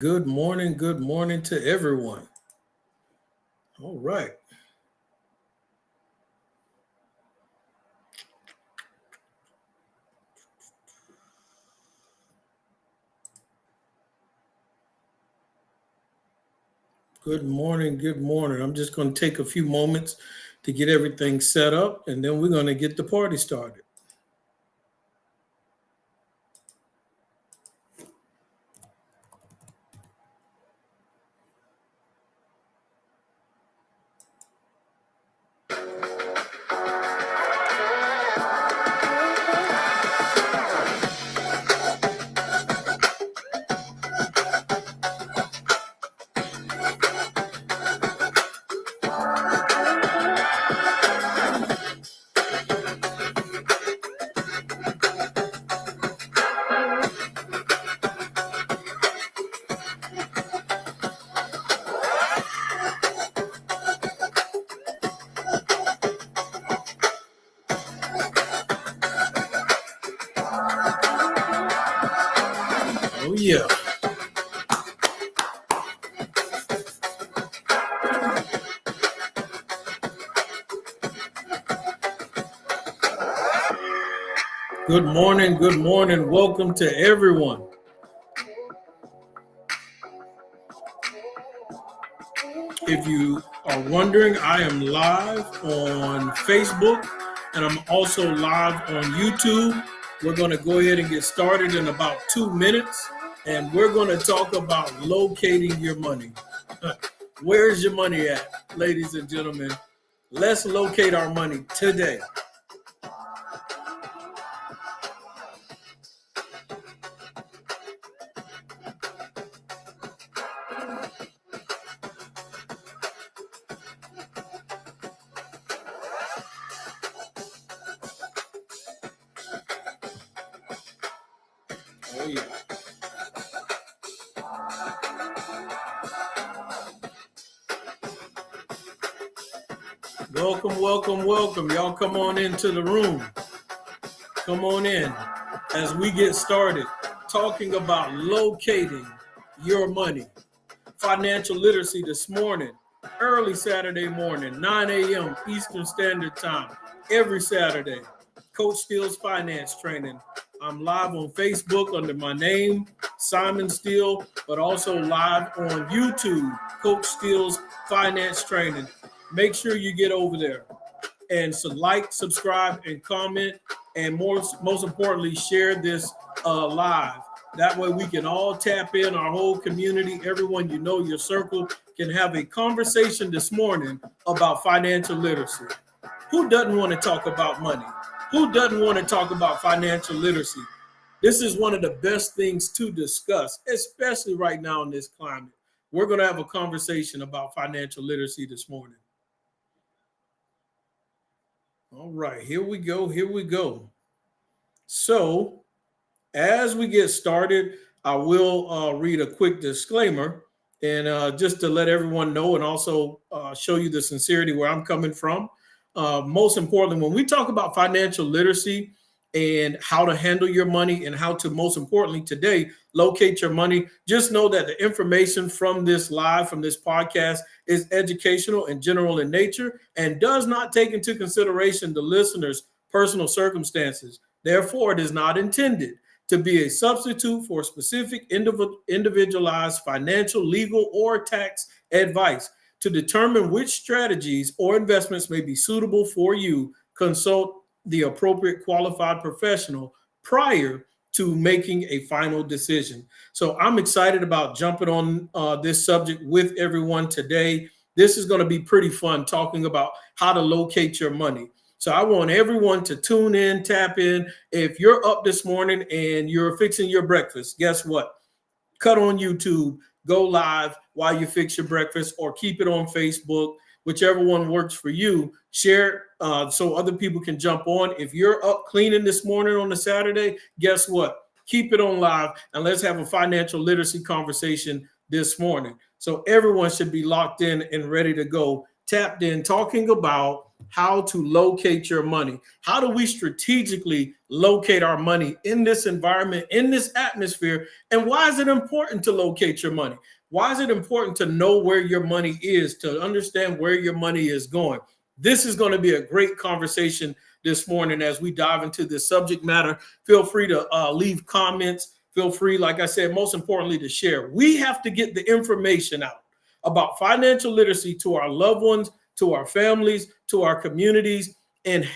Good morning to everyone. All right. Good morning. Good morning. I'm just going to take a few moments to get everything set up and then we're going to get the party started. Oh, yeah. Good morning. Good morning. Welcome to everyone. If you are wondering, I am live on Facebook and I'm also live on YouTube. We're going to go ahead and get started in about 2 minutes and we're going to talk about locating your money. Where's your money at, ladies and gentlemen? Let's locate our money today. Oh, yeah. Welcome, welcome, welcome. Y'all come on into the room. Come on in as we get started talking about locating your money. Financial literacy this morning, early Saturday morning, 9 a.m. Eastern Standard Time, every Saturday. Coach Steele's Finance Training. I'm live on Facebook under my name, Simon Steele, but also live on YouTube, Coach Steele's Finance Training. Make sure you get over there and so like, subscribe, and comment, and most importantly, share this live. That way we can all tap in, our whole community, everyone you know, your circle, can have a conversation this morning about financial literacy. Who doesn't want to talk about money? Who doesn't want to talk about financial literacy? This is one of the best things to discuss, especially right now in this climate. We're going to have a conversation about financial literacy this morning. All right, here we go. Here we go. So, as we get started, I will read a quick disclaimer and just to let everyone know and also show you the sincerity where I'm coming from. Most importantly, when we talk about financial literacy and how to handle your money and how to, most importantly today, locate your money, just know that the information from this live, from this podcast, is educational and general in nature and does not take into consideration the listener's personal circumstances. Therefore, it is not intended to be a substitute for specific individualized financial, legal, or tax advice. To determine which strategies or investments may be suitable for you, consult the appropriate qualified professional prior to making a final decision. So I'm excited about jumping on this subject with everyone today. This is going to be pretty fun, talking about how to locate your money. So I want everyone to tune in, tap in. If you're up this morning and you're fixing your breakfast, guess what? Cut on YouTube, go live while you fix your breakfast, or keep it on Facebook, whichever one works for you. Share so other people can jump on. If you're up cleaning this morning on a Saturday, guess what? Keep it on live and let's have a financial literacy conversation this morning. So everyone should be locked in and ready to go, tapped in, talking about how to locate your money. How do we strategically locate our money in this environment, in this atmosphere? And why is it important to locate your money? Why is it important to know where your money is, to understand where your money is going? This is going to be a great conversation this morning as we dive into this subject matter. Feel free to leave comments. Feel free, like I said, most importantly, to share. We have to get the information out about financial literacy to our loved ones, to our families, to our communities, and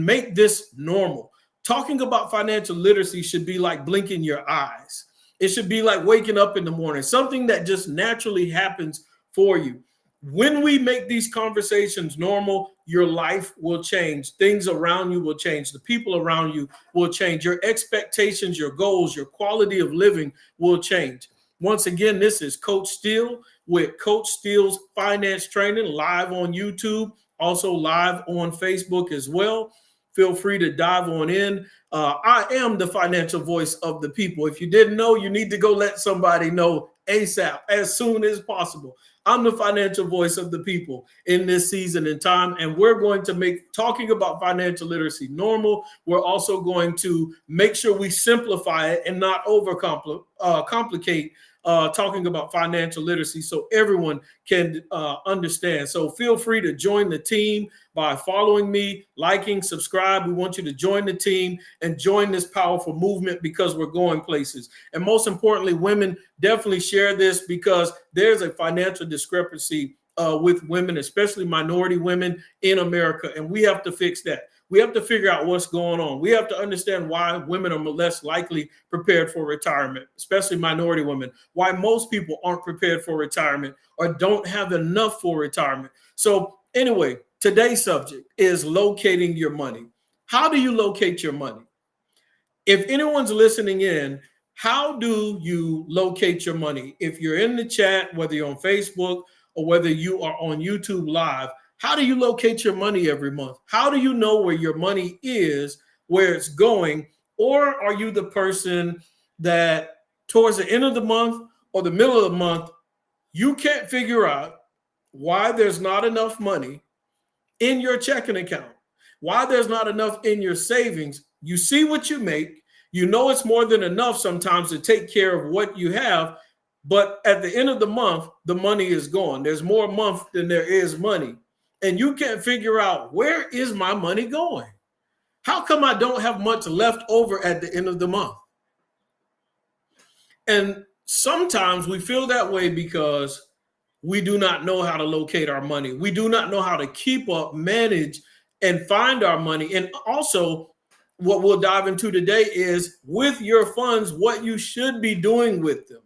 make this normal. Talking about financial literacy should be like blinking your eyes. It should be like waking up in the morning, something that just naturally happens for you. When we make these conversations normal, your life will change. Things around you will change. The people around you will change. Your expectations, your goals, your quality of living will change. Once again, this is Coach Steele with Coach Steele's Finance Training, live on YouTube, also live on Facebook as well. Feel free to dive on in. I am the financial voice of the people. If you didn't know, you need to go let somebody know ASAP, as soon as possible. I'm the financial voice of the people in this season and time, and we're going to make talking about financial literacy normal. We're also going to make sure we simplify it and not complicate talking about financial literacy so everyone can understand. So feel free to join the team by following me, liking, subscribe. We want you to join the team and join this powerful movement because we're going places. And most importantly, women, definitely share this because there's a financial discrepancy with women, especially minority women in America. And we have to fix that. We have to figure out what's going on. We have to understand why women are less likely prepared for retirement, especially minority women, why most people aren't prepared for retirement or don't have enough for retirement. So anyway, today's subject is locating your money. How do you locate your money? If anyone's listening in, how do you locate your money? If you're in the chat, whether you're on Facebook or whether you are on YouTube Live, how do you locate your money every month? How do you know where your money is, where it's going? Or are you the person that towards the end of the month or the middle of the month, you can't figure out why there's not enough money in your checking account, why there's not enough in your savings? You see what you make. You know it's more than enough sometimes to take care of what you have. But at the end of the month, the money is gone. There's more month than there is money. And you can't figure out, where is my money going? How come I don't have much left over at the end of the month? And sometimes we feel that way because we do not know how to locate our money. We do not know how to keep up, manage, and find our money. And also, what we'll dive into today is with your funds, what you should be doing with them,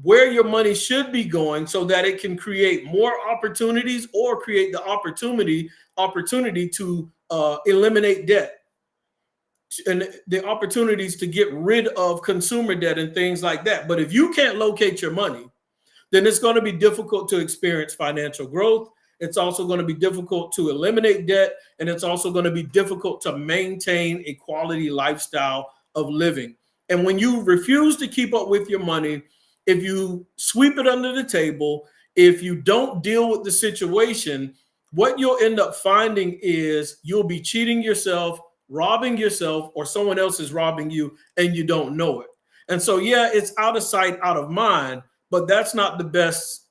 where your money should be going so that it can create more opportunities or create the opportunity to eliminate debt and the opportunities to get rid of consumer debt and things like that. But if you can't locate your money, then it's going to be difficult to experience financial growth. It's also going to be difficult to eliminate debt, and it's also going to be difficult to maintain a quality lifestyle of living. And when you refuse to keep up with your money, if you sweep it under the table, if you don't deal with the situation, what you'll end up finding is you'll be cheating yourself, robbing yourself, or someone else is robbing you and you don't know it. And so, yeah, it's out of sight, out of mind, but that's not the best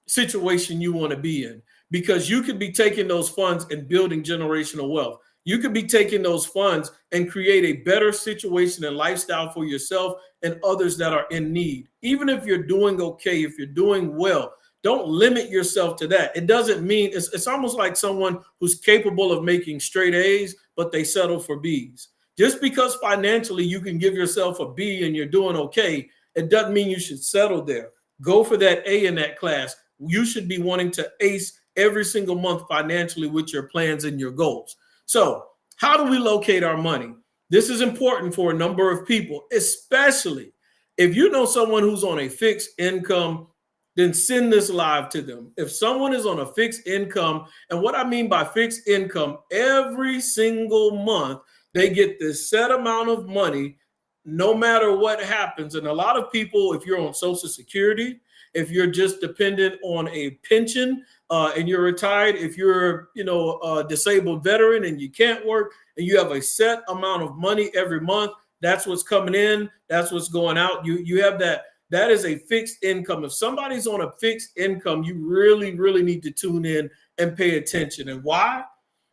situation you want to be in, because you could be taking those funds and building generational wealth. You could be taking those funds and create a better situation and lifestyle for yourself and others that are in need. Even if you're doing okay, if you're doing well, don't limit yourself to that. It doesn't mean it's almost like someone who's capable of making straight A's, but they settle for B's. Just because financially you can give yourself a B and you're doing okay, it doesn't mean you should settle there. Go for that A in that class. You should be wanting to ace every single month financially with your plans and your goals. So how do we locate our money? This is important for a number of people, especially if you know someone who's on a fixed income, then send this live to them. If someone is on a fixed income, and what I mean by fixed income, every single month they get this set amount of money no matter what happens. And a lot of people, if you're on Social Security, if you're just dependent on a pension and you're retired, if you're, a disabled veteran and you can't work and you have a set amount of money every month, that's what's coming in, that's what's going out. You have that. That is a fixed income. If somebody's on a fixed income, you really, really need to tune in and pay attention. And why?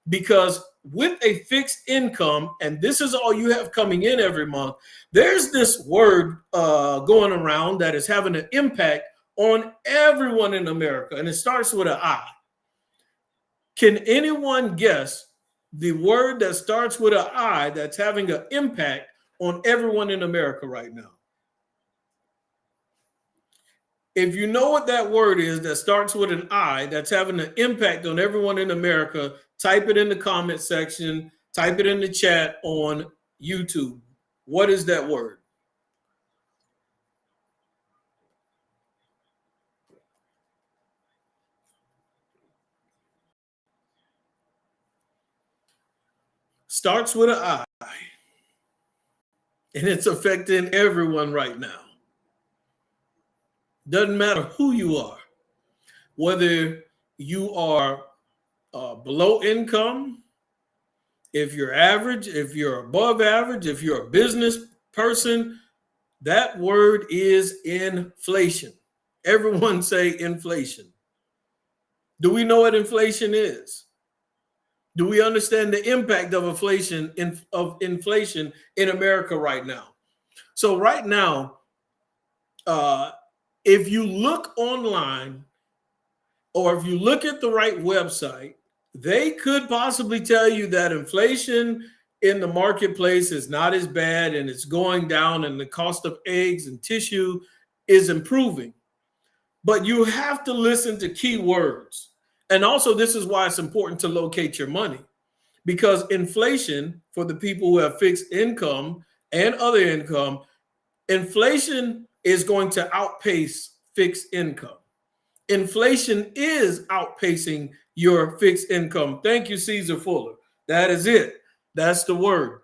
Because with a fixed income, and this is all you have coming in every month, there's this word going around that is having an impact on everyone in America, and it starts with an I. Can anyone guess the word that starts with an I that's having an impact on everyone in America right now? If you know what that word is that starts with an I that's having an impact on everyone in America, type it in the comment section, type it in the chat on YouTube. What is that word? Starts with an I, and it's affecting everyone right now. Doesn't matter who you are, whether you are below income, if you're average, if you're above average, if you're a business person, that word is inflation. Everyone say inflation. Do we know what inflation is? Do we understand the impact of inflation in America right now? So right now, if you look online or if you look at the right website, they could possibly tell you that inflation in the marketplace is not as bad and it's going down and the cost of eggs and tissue is improving. But you have to listen to key words. And also, this is why it's important to locate your money, because inflation, for the people who have fixed income and other income, inflation is going to outpace fixed income. Inflation is outpacing your fixed income. Thank you, Caesar Fuller. That is it. That's the word.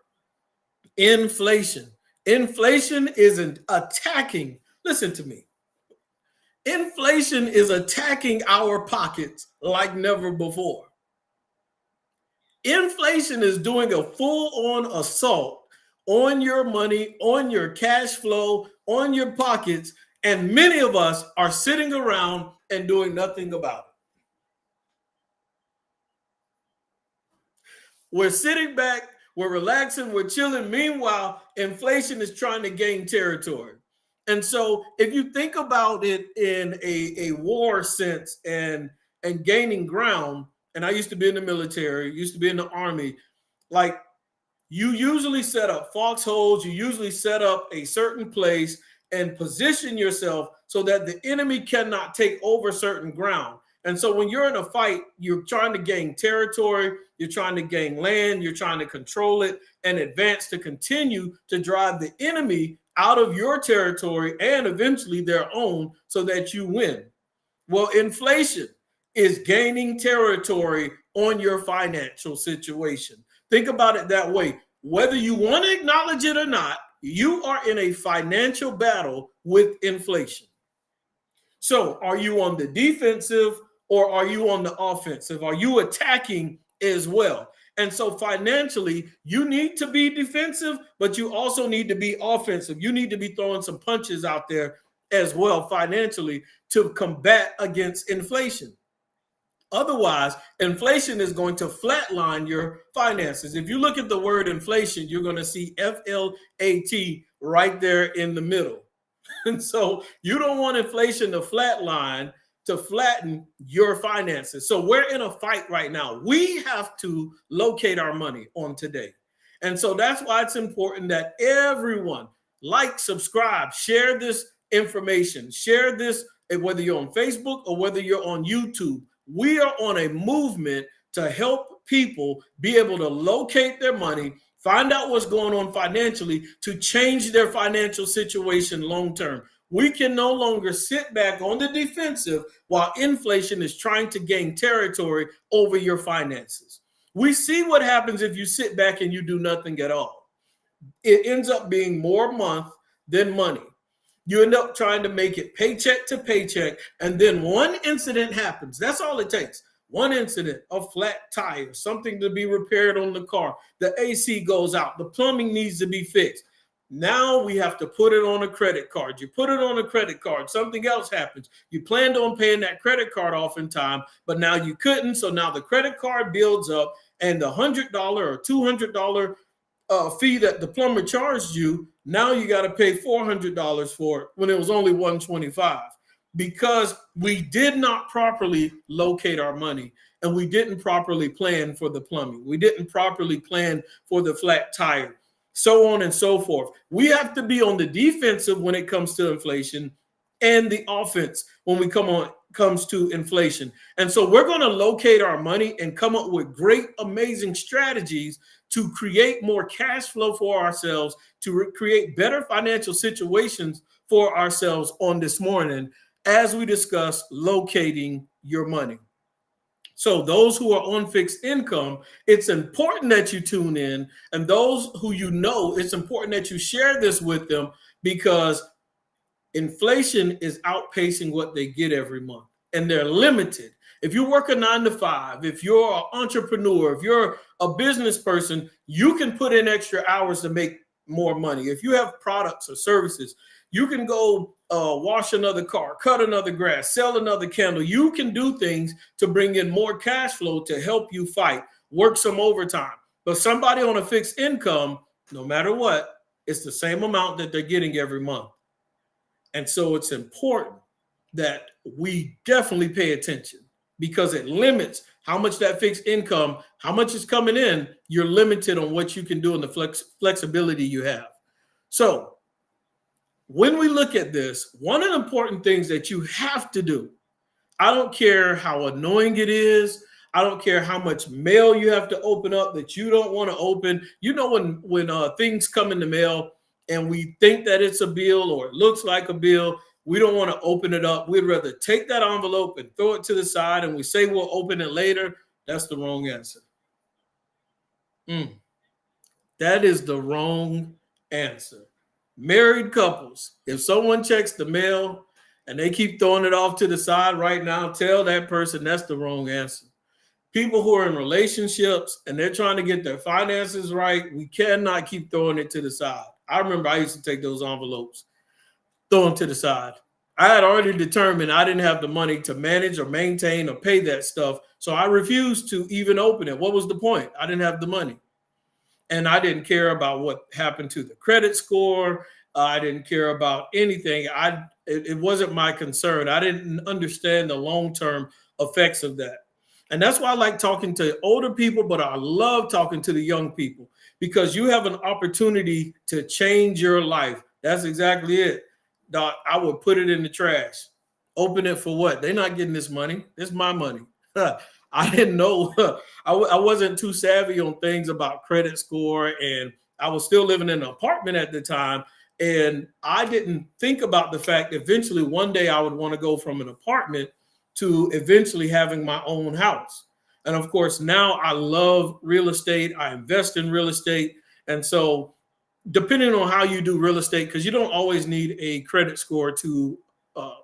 Inflation. Inflation isn't attacking. Listen to me. Inflation is attacking our pockets like never before. Inflation is doing a full-on assault on your money, on your cash flow, on your pockets, and many of us are sitting around and doing nothing about it. We're sitting back, we're relaxing, we're chilling. Meanwhile, inflation is trying to gain territory. And so if you think about it in a war sense and gaining ground, and I used to be in the military, used to be in the army, like you usually set up foxholes, you usually set up a certain place and position yourself so that the enemy cannot take over certain ground. And so when you're in a fight, you're trying to gain territory, you're trying to gain land, you're trying to control it and advance to continue to drive the enemy out of your territory and eventually their own so that you win. Well, inflation is gaining territory on your financial situation. Think about it that way. Whether you want to acknowledge it or not, you are in a financial battle with inflation. So are you on the defensive or are you on the offensive? Are you attacking as well? And so financially, you need to be defensive, but you also need to be offensive. You need to be throwing some punches out there as well financially to combat against inflation. Otherwise, inflation is going to flatline your finances. If you look at the word inflation, you're going to see FLAT right there in the middle. And so you don't want inflation to flatten your finances. So we're in a fight right now. We have to locate our money on today. And so that's why it's important that everyone like, subscribe, share this information, share this, whether you're on Facebook or whether you're on YouTube. We are on a movement to help people be able to locate their money, find out what's going on financially to change their financial situation long term. We can no longer sit back on the defensive while inflation is trying to gain territory over your finances. We see what happens if you sit back and you do nothing at all. it ends up being more month than money. You end up trying to make it paycheck to paycheck, and then one incident happens. That's all it takes. One incident, a flat tire, something to be repaired on the car, the AC goes out, the plumbing needs to be fixed. Now we have to put it on a credit card. You put it on a credit card, something else happens. You planned on paying that credit card off in time, but now you couldn't. So now the credit card builds up, and the $100 or $200 fee that the plumber charged you, now you got to pay $400 for it when it was only $125, because we did not properly locate our money, and we didn't properly plan for the plumbing. We didn't properly plan for the flat tire, so on and so forth. We have to be on the defensive when it comes to inflation, and the offense when we comes to inflation. And so we're going to locate our money and come up with great, amazing strategies to create more cash flow for ourselves, to create better financial situations for ourselves on this morning as we discuss locating your money. So those who are on fixed income, it's important that you tune in. And those who you know, it's important that you share this with them, because inflation is outpacing what they get every month, and they're limited. If you work a 9 to 5, if you're an entrepreneur, if you're a business person, you can put in extra hours to make more money. If you have products or services, you can go wash another car, cut another grass, sell another candle. You can do things to bring in more cash flow to help you fight, work some overtime. But somebody on a fixed income, no matter what, it's the same amount that they're getting every month. And so it's important that we definitely pay attention, because it limits how much that fixed income, how much is coming in. You're limited on what you can do and the flexibility you have. So when we look at this, one of the important things that you have to do, I don't care how annoying it is, I don't care how much mail you have to open up that you don't want to open. You know, when things come in the mail and we think that it's a bill or it looks like a bill, we don't want to open it up. We'd rather take that envelope and throw it to the side, and we say we'll open it later. That's the wrong answer. That is the wrong answer. Married couples, if someone checks the mail and they keep throwing it off to the side right now, tell that person that's the wrong answer. People who are in relationships and they're trying to get their finances right, we cannot keep throwing it to the side. I remember I used to take those envelopes, throw them to the side. I had already determined I didn't have the money to manage or maintain or pay that stuff, so I refused to even open it. What was the point? I didn't have the money. And I didn't care about what happened to the credit score. I didn't care about anything. It wasn't my concern. I didn't understand the long-term effects of that. And that's why I like talking to older people, but I love talking to the young people, because you have an opportunity to change your life. That's exactly it. Doc, I would put it in the trash. Open it for what? They're not getting this money. It's my money. I didn't know. I wasn't too savvy on things about credit score, and I was still living in an apartment at the time. And I didn't think about the fact that eventually one day I would want to go from an apartment to eventually having my own house. And of course, now I love real estate. I invest in real estate. And so depending on how you do real estate, because you don't always need a credit score to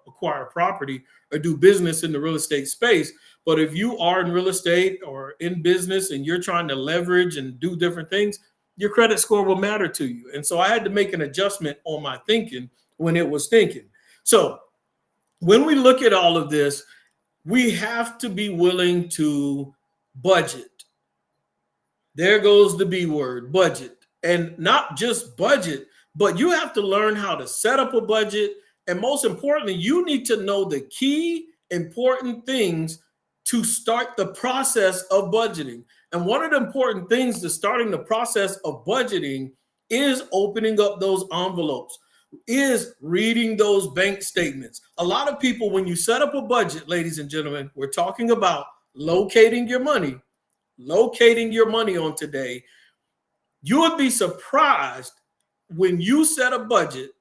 acquire property or do business in the real estate space. But if you are in real estate or in business and you're trying to leverage and do different things, your credit score will matter to you. And so I had to make an adjustment on my thinking when it was thinking. So when we look at all of this, we have to be willing to budget. There goes the B word, budget. And not just budget, but you have to learn how to set up a budget. And most importantly, you need to know the key important things to start the process of budgeting. And one of the important things to starting the process of budgeting is opening up those envelopes, is reading those bank statements. A lot of people, when you set up a budget, ladies and gentlemen, we're talking about locating your money on today. You would be surprised when you set a budget,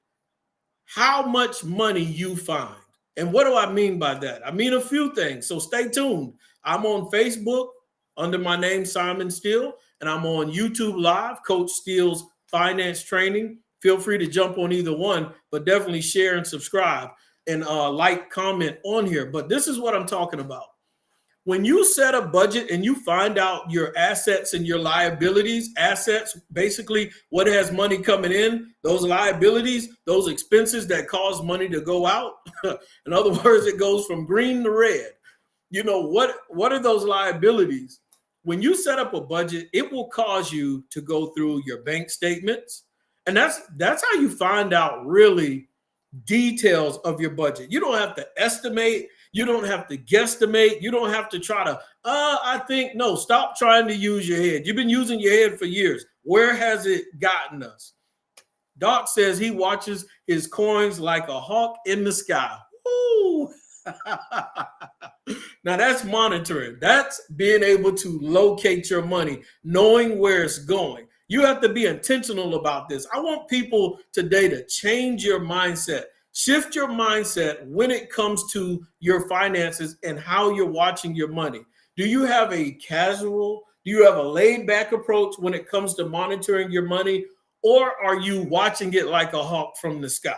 how much money you find. And what do I mean by that? I mean a few things. So stay tuned. I'm on Facebook under my name, Simon Steele, and I'm on YouTube Live, Coach Steele's finance training, feel free to jump on either one, but definitely share and subscribe and like, comment on here. But this is what I'm talking about. When you set a budget and you find out your assets and your liabilities, assets, basically what has money coming in, those liabilities, those expenses that cause money to go out. In other words, it goes from green to red. You know, what are those liabilities? When you set up a budget, it will cause you to go through your bank statements. And that's how you find out really details of your budget. You don't have to estimate. You don't have to guesstimate. You don't have to try to, I think, no, stop trying to use your head. You've been using your head for years. Where has it gotten us? Doc says he watches his coins like a hawk in the sky. Woo! Now that's monitoring. That's being able to locate your money, knowing where it's going. You have to be intentional about this. I want people today to change your mindset. Shift your mindset when it comes to your finances and how you're watching your money. Do you have a casual, do you have a laid back approach when it comes to monitoring your money? Or are you watching it like a hawk from the sky?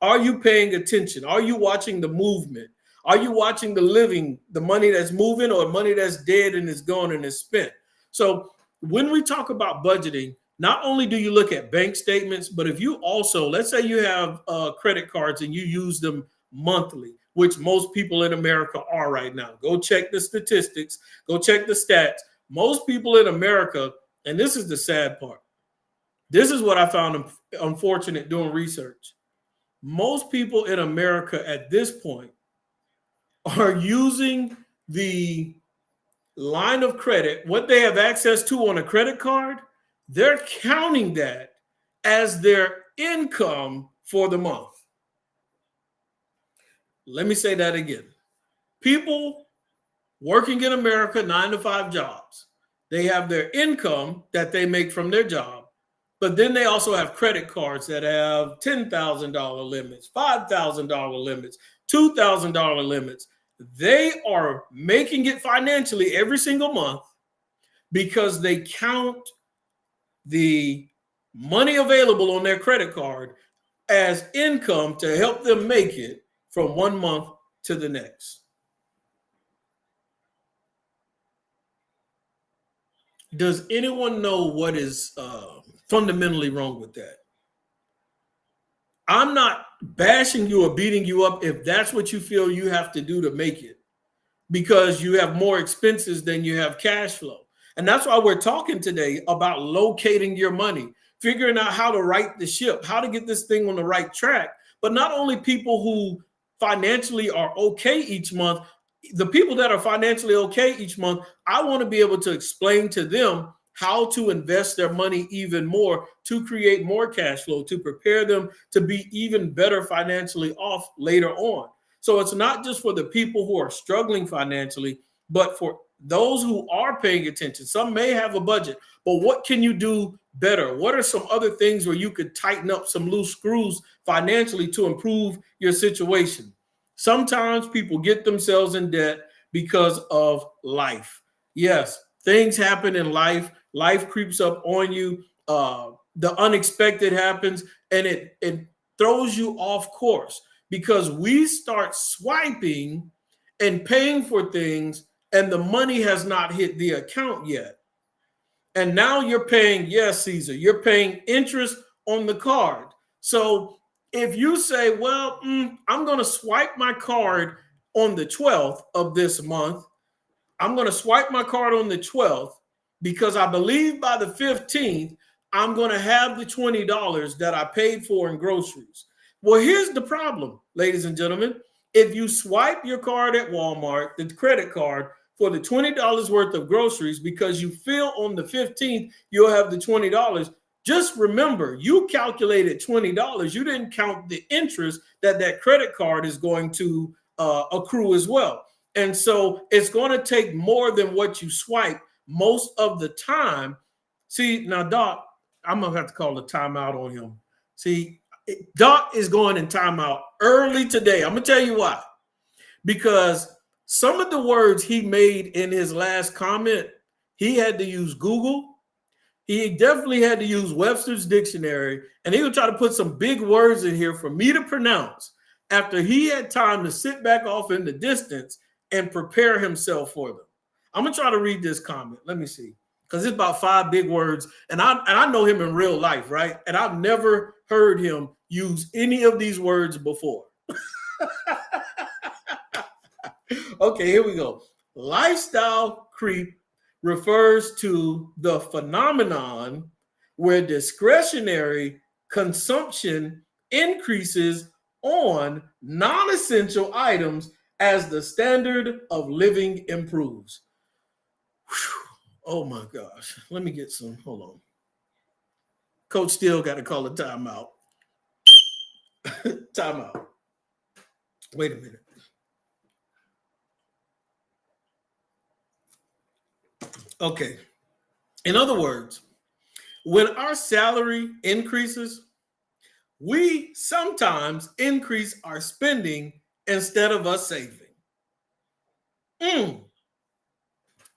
Are you paying attention? Are you watching the movement? Are you watching the living, the money that's moving or money that's dead and is gone and is spent? So when we talk about budgeting, not only do you look at bank statements, but if you also, let's say you have credit cards and you use them monthly, which most people in America are right now. Go check the statistics, go check the stats. Most people in America, and this is the sad part, this is what I found unfortunate doing research. Most people in America at this point are using the line of credit, what they have access to on a credit card, they're counting that as their income for the month. Let me say that again. People working in America, 9-to-5 jobs, they have their income that they make from their job, but then they also have credit cards that have $10,000 limits, $5,000 limits, $2,000 limits. They are making it financially every single month because they count the money available on their credit card as income to help them make it from one month to the next. Does anyone know what is fundamentally wrong with that? I'm not bashing you or beating you up if that's what you feel you have to do to make it, because you have more expenses than you have cash flow. And that's why we're talking today about locating your money, figuring out how to right the ship, how to get this thing on the right track. But not only people who financially are okay each month, the people that are financially okay each month, I want to be able to explain to them how to invest their money even more to create more cash flow, to prepare them to be even better financially off later on. So it's not just for the people who are struggling financially, but for those who are paying attention. Some may have a budget, but what can you do better? What are some other things where you could tighten up some loose screws financially to improve your situation? Sometimes people get themselves in debt because of life. Yes, things happen in life. Life creeps up on you. The unexpected happens, and it throws you off course because we start swiping and paying for things, and the money has not hit the account yet. And now you're paying, yes, Caesar, you're paying interest on the card. So if you say, well, I'm going to swipe my card on the 12th of this month, I'm going to swipe my card on the 12th because I believe by the 15th, I'm going to have the $20 that I paid for in groceries. Well, here's the problem, ladies and gentlemen. If you swipe your card at Walmart, the credit card, for the $20 worth of groceries because you feel on the 15th you'll have the $20, just remember you calculated $20. You didn't count the interest that credit card is going to accrue as well. And so it's going to take more than what you swipe most of the time. See, now, Doc, I'm going to have to call a timeout on him. See, Doc is going in timeout early today. I'm going to tell you why. Because some of the words he made in his last comment, he had to use Google. He definitely had to use Webster's dictionary, and he would try to put some big words in here for me to pronounce after he had time to sit back off in the distance and prepare himself for them. I'm going to try to read this comment. Let me see. Because it's about 5 big words, and I know him in real life, right? And I've never heard him use any of these words before. Okay, here we go. Lifestyle creep refers to the phenomenon where discretionary consumption increases on non-essential items as the standard of living improves. Whew. Oh my gosh. Let me get some. Hold on. Coach still got to call a timeout. Timeout. Wait a minute. Okay. In other words, when our salary increases, we sometimes increase our spending instead of us saving.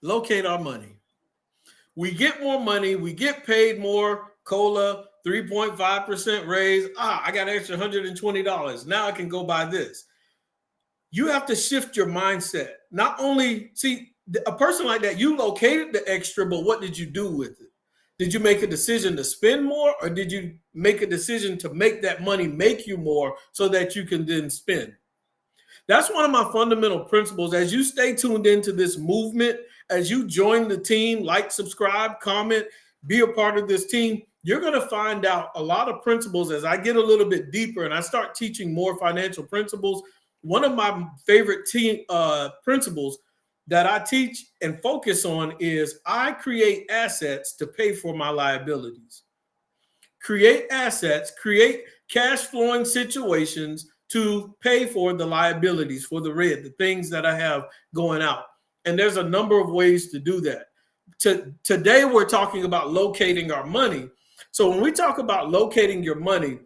Locate our money. We get more money. We get paid more. COLA, 3.5% raise. I got an extra $120. Now I can go buy this. You have to shift your mindset. Not only, see, a person like that, you located the extra, but what did you do with it? Did you make a decision to spend more, or did you make a decision to make that money make you more so that you can then spend? That's one of my fundamental principles. As you stay tuned into this movement, as you join the team, like, subscribe, comment, be a part of this team, you're going to find out a lot of principles as I get a little bit deeper and I start teaching more financial principles. One of my favorite principles that I teach and focus on is I create assets to pay for my liabilities. Create assets, create cash flowing situations to pay for the liabilities, for the things that I have going out. And there's a number of ways to do that. Today, we're talking about locating our money. So when we talk about locating your money,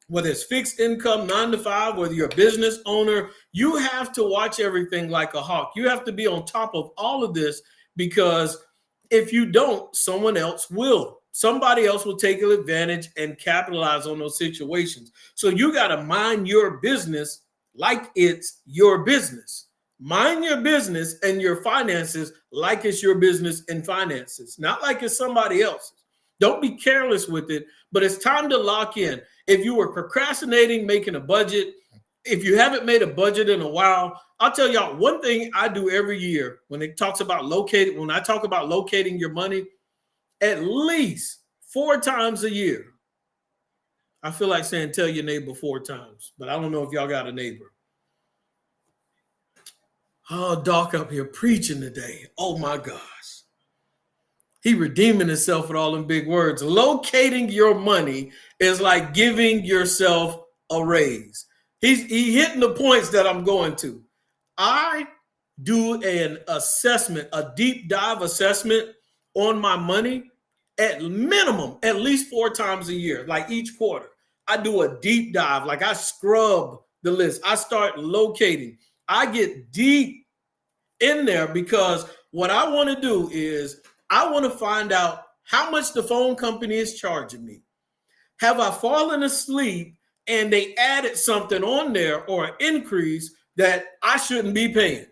whether it's fixed income, 9 to 5, whether you're a business owner, you have to watch everything like a hawk. You have to be on top of all of this, because if you don't, someone else will. Somebody else will take advantage and capitalize on those situations. So you got to mind your business like it's your business. Mind your business and your finances like it's your business and finances, not like it's somebody else's. Don't be careless with it, but it's time to lock in. If you were procrastinating making a budget, if you haven't made a budget in a while, I'll tell y'all one thing I do every year when I talk about locating your money, at least 4 times a year. I feel like saying tell your neighbor 4 times, but I don't know if y'all got a neighbor. Oh, Doc up here preaching today. Oh my gosh. He redeeming himself with all them big words. Locating your money is like giving yourself a raise. He hitting the points that I'm going to. I do an assessment, a deep dive assessment on my money at minimum, at least 4 times a year, like each quarter. I do a deep dive, like I scrub the list. I start locating. I get deep in there because what I want to do is I want to find out how much the phone company is charging me. Have I fallen asleep and they added something on there or an increase that I shouldn't be paying?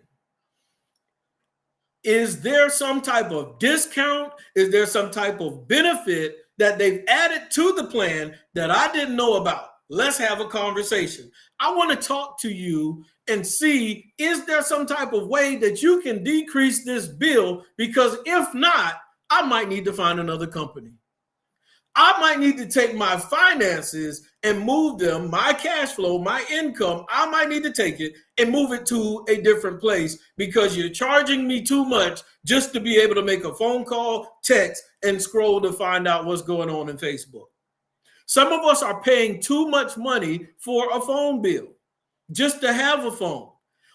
Is there some type of discount? Is there some type of benefit that they've added to the plan that I didn't know about? Let's have a conversation. I want to talk to you and see, is there some type of way that you can decrease this bill? Because if not, I might need to find another company. I might need to take my finances and move them, my cash flow, my income. I might need to take it and move it to a different place because you're charging me too much just to be able to make a phone call, text, and scroll to find out what's going on in Facebook. Some of us are paying too much money for a phone bill just to have a phone.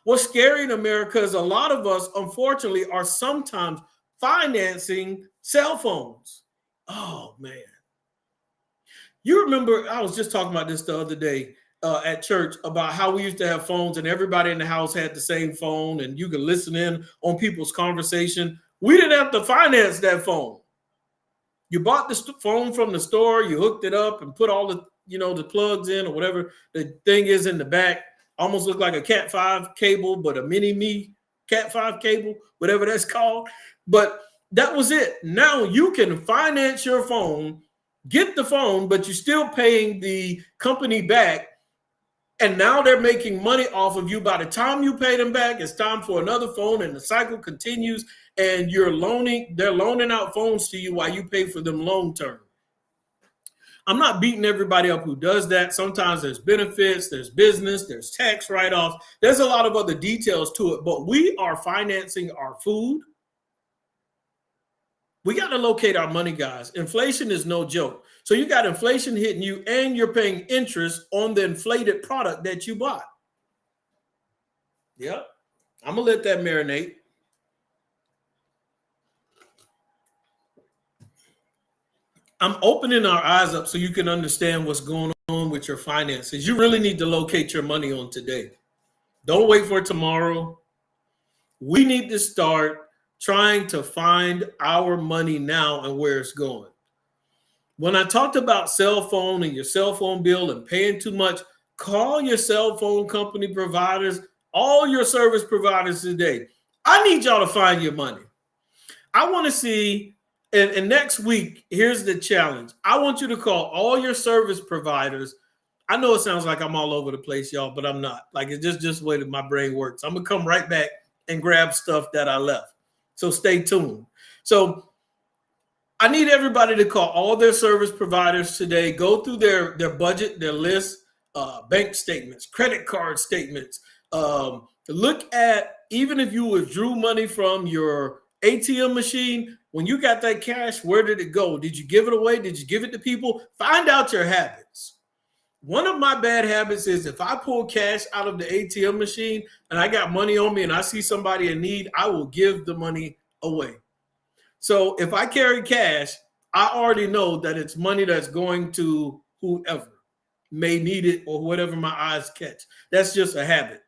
What's scary in America is a lot of us, unfortunately, are sometimes financing cell phones. Oh, man. You remember, I was just talking about this the other day at church about how we used to have phones and everybody in the house had the same phone and you could listen in on people's conversation. We didn't have to finance that phone. You bought the phone from the store, you hooked it up and put all the, the plugs in or whatever the thing is in the back. Almost look like a Cat 5 cable, but a mini me Cat 5 cable, whatever that's called. But that was it. Now you can finance your phone, get the phone, but you're still paying the company back. And now they're making money off of you. By the time you pay them back, it's time for another phone, and the cycle continues. And they're loaning out phones to you while you pay for them long term. I'm not beating everybody up who does that. Sometimes there's benefits, there's business, there's tax write-offs. There's a lot of other details to it, but we are financing our food. We got to locate our money, guys. Inflation is no joke. So you got inflation hitting you and you're paying interest on the inflated product that you bought. Yep. I'm going to let that marinate. I'm opening our eyes up so you can understand what's going on with your finances. You really need to locate your money on today. Don't wait for tomorrow. We need to start trying to find our money now and where it's going. When I talked about cell phone and your cell phone bill and paying too much, call your cell phone company providers, all your service providers today. I need y'all to find your money. I want to see, and next week, here's the challenge. I want you to call all your service providers. I know it sounds like I'm all over the place, y'all, but I'm not. Like, it's just the way that my brain works. I'm going to come right back and grab stuff that I left. So stay tuned. So I need everybody to call all their service providers today, go through their budget, their list, bank statements, credit card statements. Look at, even if you withdrew money from your ATM machine, when you got that cash, where did it go? Did you give it away? Did you give it to people? Find out your habits. One of my bad habits is if I pull cash out of the ATM machine and I got money on me and I see somebody in need, I will give the money away. So if I carry cash, I already know that it's money that's going to whoever may need it or whatever my eyes catch. That's just a habit.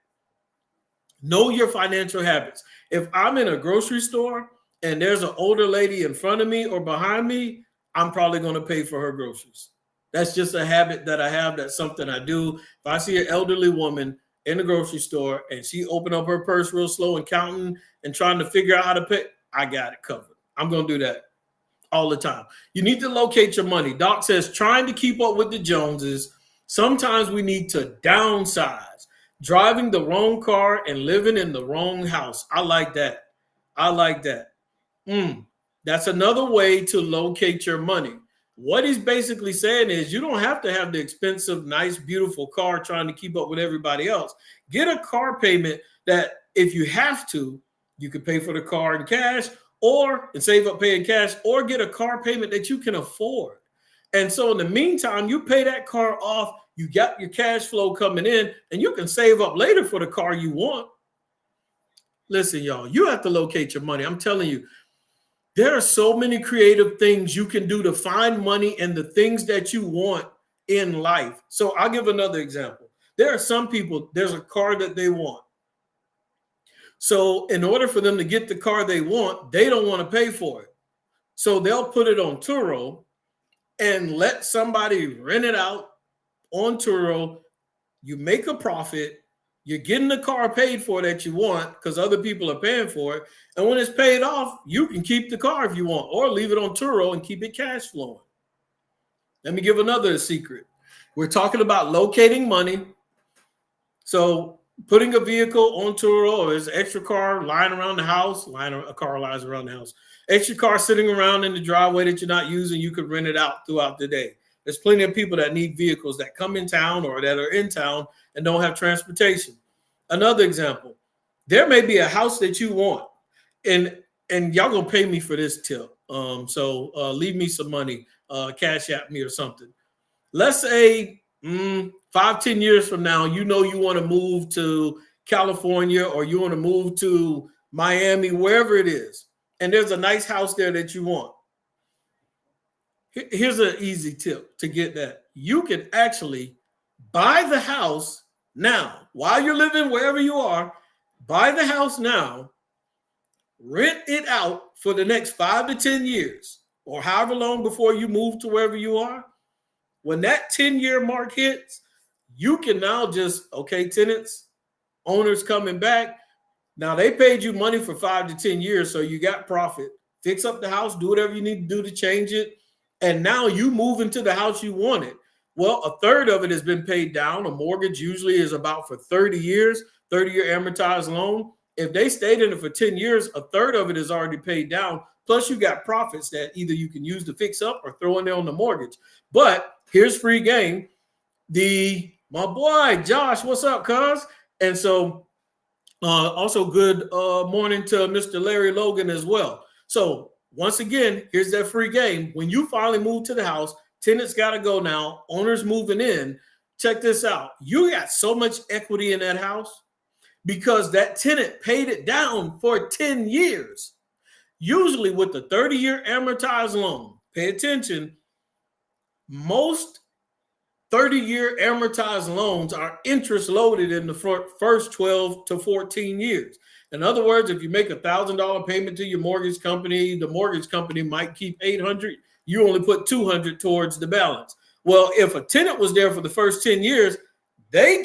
Know your financial habits. If I'm in a grocery store and there's an older lady in front of me or behind me, I'm probably going to pay for her groceries. That's just a habit that I have. That's something I do. If I see an elderly woman in the grocery store and she open up her purse real slow and counting and trying to figure out how to pay, I got it covered. I'm going to do that all the time. You need to locate your money. Doc says trying to keep up with the Joneses. Sometimes we need to downsize. Driving the wrong car and living in the wrong house. I like that. I like that. That's another way to locate your money. What he's basically saying is you don't have to have the expensive, nice, beautiful car trying to keep up with everybody else. Get a car payment that if you have to, you can pay for the car in cash and save up paying cash, or get a car payment that you can afford. And so in the meantime, you pay that car off, you got your cash flow coming in, and you can save up later for the car you want. Listen, y'all, you have to locate your money. I'm telling you, there are so many creative things you can do to find money and the things that you want in life. So I'll give another example. There are some people, there's a car that they want. So in order for them to get the car they want, they don't want to pay for it. So they'll put it on Turo and let somebody rent it out on Turo. You make a profit. You're getting the car paid for that you want because other people are paying for it. And when it's paid off, you can keep the car if you want or leave it on Turo and keep it cash flowing. Let me give another secret. We're talking about locating money. So putting a vehicle on Turo, or there's an extra car lying around the house, a car lies around the house. Extra car sitting around in the driveway that you're not using, you could rent it out throughout the day. There's plenty of people that need vehicles that come in town or that are in town and don't have transportation. Another example, there may be a house that you want, and y'all gonna pay me for this tip. So leave me some money, cash at me or something. Let's say 5-10 years from now, you know you want to move to California or you want to move to Miami, wherever it is, and there's a nice house there that you want. Here's an easy tip to get that. You can actually buy the house now while you're living wherever you are. Buy the house now, rent it out for the next 5 to 10 years. or however long before you move to wherever you are, when that 10-year mark hits, you can now just, okay, tenants, owners coming back. Now they paid you money for 5 to 10 years, so you got profit. Fix up the house, do whatever you need to do to change it. And now you move into the house you wanted. Well, a third of it has been paid down. A mortgage usually is about for 30 years, 30-year amortized loan. If they stayed in it for 10 years, a third of it is already paid down. Plus you got profits that either you can use to fix up or throw in there on the mortgage. But here's free game. My boy, Josh, what's up, cuz? And so also good morning to Mr. Larry Logan as well. So once again, here's that free game. When you finally move to the house, tenants got to go now, owners moving in. Check this out. You got so much equity in that house because that tenant paid it down for 10 years. Usually with the 30-year amortized loan, pay attention, most 30-year amortized loans are interest loaded in the first 12 to 14 years. In other words, if you make $1,000 payment to your mortgage company, the mortgage company might keep $800. You only put $200 towards the balance. Well, if a tenant was there for the first 10 years, they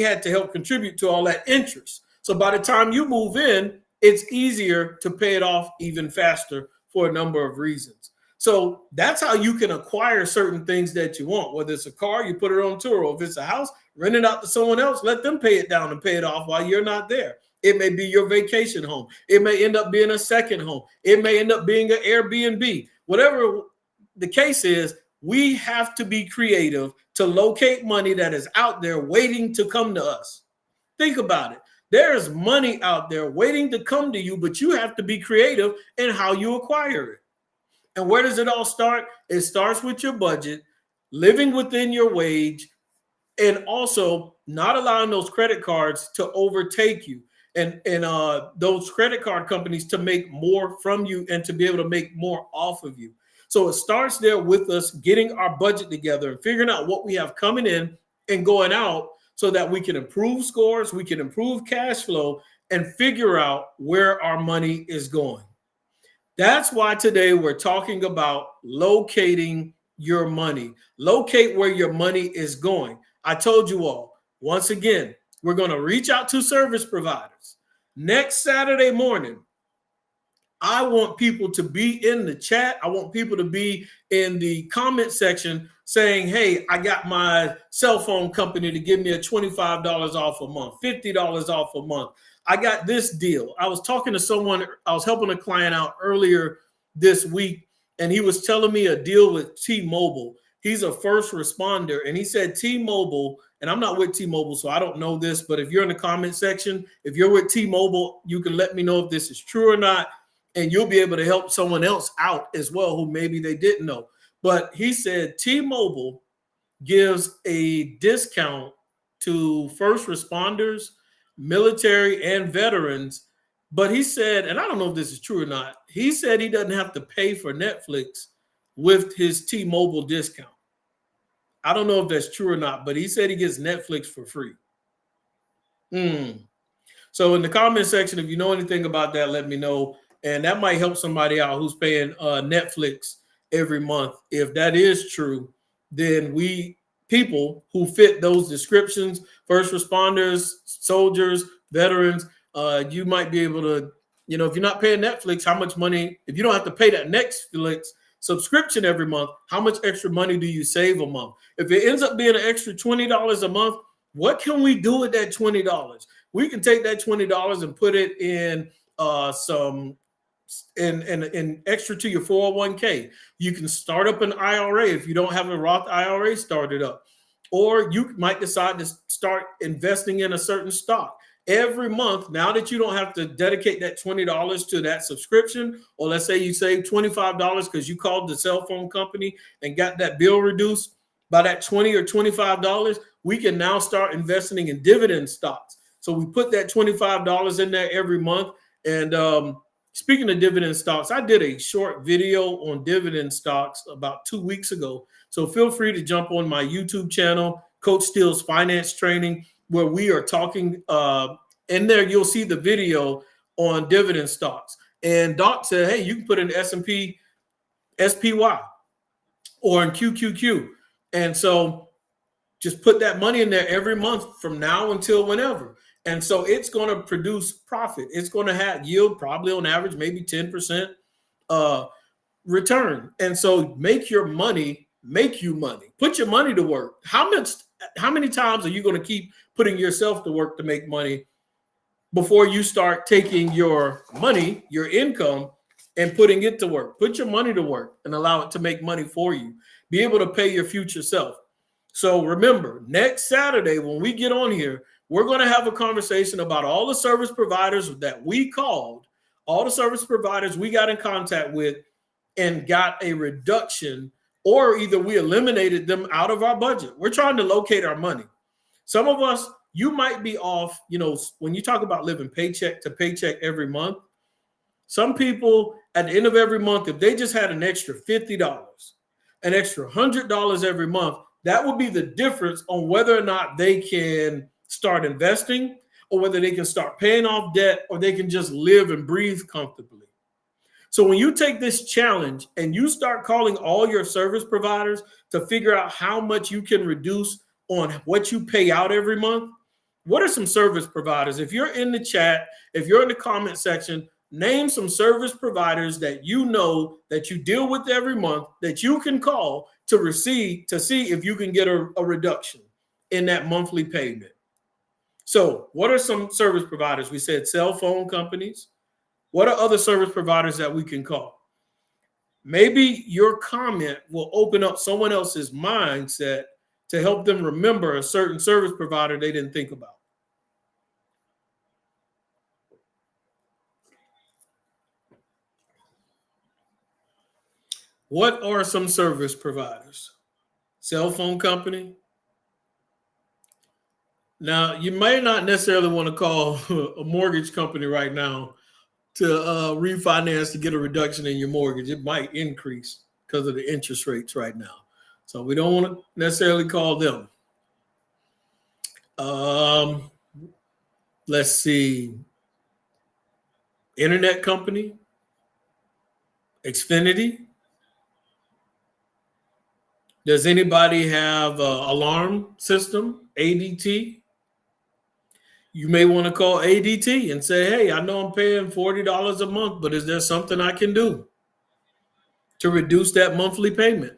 had to help contribute to all that interest. So by the time you move in, it's easier to pay it off even faster for a number of reasons. So that's how you can acquire certain things that you want. Whether it's a car, you put it on tour. Or if it's a house, rent it out to someone else, let them pay it down and pay it off while you're not there. It may be your vacation home. It may end up being a second home. It may end up being an Airbnb. Whatever the case is, we have to be creative to locate money that is out there waiting to come to us. Think about it. There's money out there waiting to come to you, but you have to be creative in how you acquire it. And where does it all start? It starts with your budget, living within your wage, and also not allowing those credit cards to overtake you and those credit card companies to make more from you and to be able to make more off of you. So it starts there with us getting our budget together and figuring out what we have coming in and going out so that we can improve scores, we can improve cash flow, and figure out where our money is going. That's why today we're talking about locating your money. Locate where your money is going. I told you all, once again, we're going to reach out to service providers. Next Saturday morning, I want people to be in the chat. I want people to be in the comment section saying, hey, I got my cell phone company to give me a $25 off a month, $50 off a month. I got this deal. I was talking to someone, I was helping a client out earlier this week, and he was telling me a deal with T-Mobile. He's a first responder, and he said T-Mobile, and I'm not with T-Mobile, so I don't know this, but if you're in the comment section, if you're with T-Mobile, you can let me know if this is true or not, and you'll be able to help someone else out as well who maybe they didn't know. But he said T-Mobile gives a discount to first responders, military, and veterans. But he said, and I don't know if this is true or not, he said he doesn't have to pay for Netflix with his T-Mobile discount. I don't know if that's true or not, but he said he gets Netflix for free. So in the comment section, if you know anything about that, let me know. And that might help somebody out who's paying Netflix every month. If that is true, then people who fit those descriptions, first responders, soldiers, veterans, you might be able to, if you're not paying Netflix, how much money, if you don't have to pay that Netflix subscription every month, how much extra money do you save a month? If it ends up being an extra $20 a month, what can we do with that $20? We can take that $20 and put it in some extra to your 401k. You can start up an IRA if you don't have a Roth IRA started up. Or you might decide to start investing in a certain stock. Every month, now that you don't have to dedicate that $20 to that subscription, or let's say you save $25 because you called the cell phone company and got that bill reduced by that $20 or $25, we can now start investing in dividend stocks. So we put that $25 in there every month. And speaking of dividend stocks, I did a short video on dividend stocks about 2 weeks ago. So feel free to jump on my YouTube channel, Coach Steele's Finance Training, where we are talking. In there, you'll see the video on dividend stocks. And Doc said, hey, you can put in S&P SPY or in QQQ. And so just put that money in there every month from now until whenever. And so it's going to produce profit. It's going to have yield probably on average, maybe 10% return. And so make your money make you money. Put your money to work. How many times are you going to keep putting yourself to work to make money before you start taking your money, your income, and putting it to work? Put your money to work and allow it to make money for you. Be able to pay your future self. So remember, next Saturday when we get on here, we're going to have a conversation about all the service providers that we called, all the service providers we got in contact with and got a reduction, or either we eliminated them out of our budget. We're trying to locate our money. Some of us, you might be off, when you talk about living paycheck to paycheck every month, some people at the end of every month, if they just had an extra $50, an extra $100 every month, that would be the difference on whether or not they can start investing or whether they can start paying off debt or they can just live and breathe comfortably. So when you take this challenge and you start calling all your service providers to figure out how much you can reduce on what you pay out every month, what are some service providers? If you're in the chat, if you're in the comment section, name some service providers that you know that you deal with every month that you can call to see if you can get a reduction in that monthly payment. So what are some service providers? We said cell phone companies. What are other service providers that we can call? Maybe your comment will open up someone else's mindset to help them remember a certain service provider they didn't think about. What are some service providers? Cell phone company. Now, you may not necessarily want to call a mortgage company right now to refinance to get a reduction in your mortgage. It might increase because of the interest rates right now. So we don't want to necessarily call them. Let's see. Internet company. Xfinity. Does anybody have an alarm system? ADT? You may want to call ADT and say, hey, I know I'm paying $40 a month, but is there something I can do to reduce that monthly payment?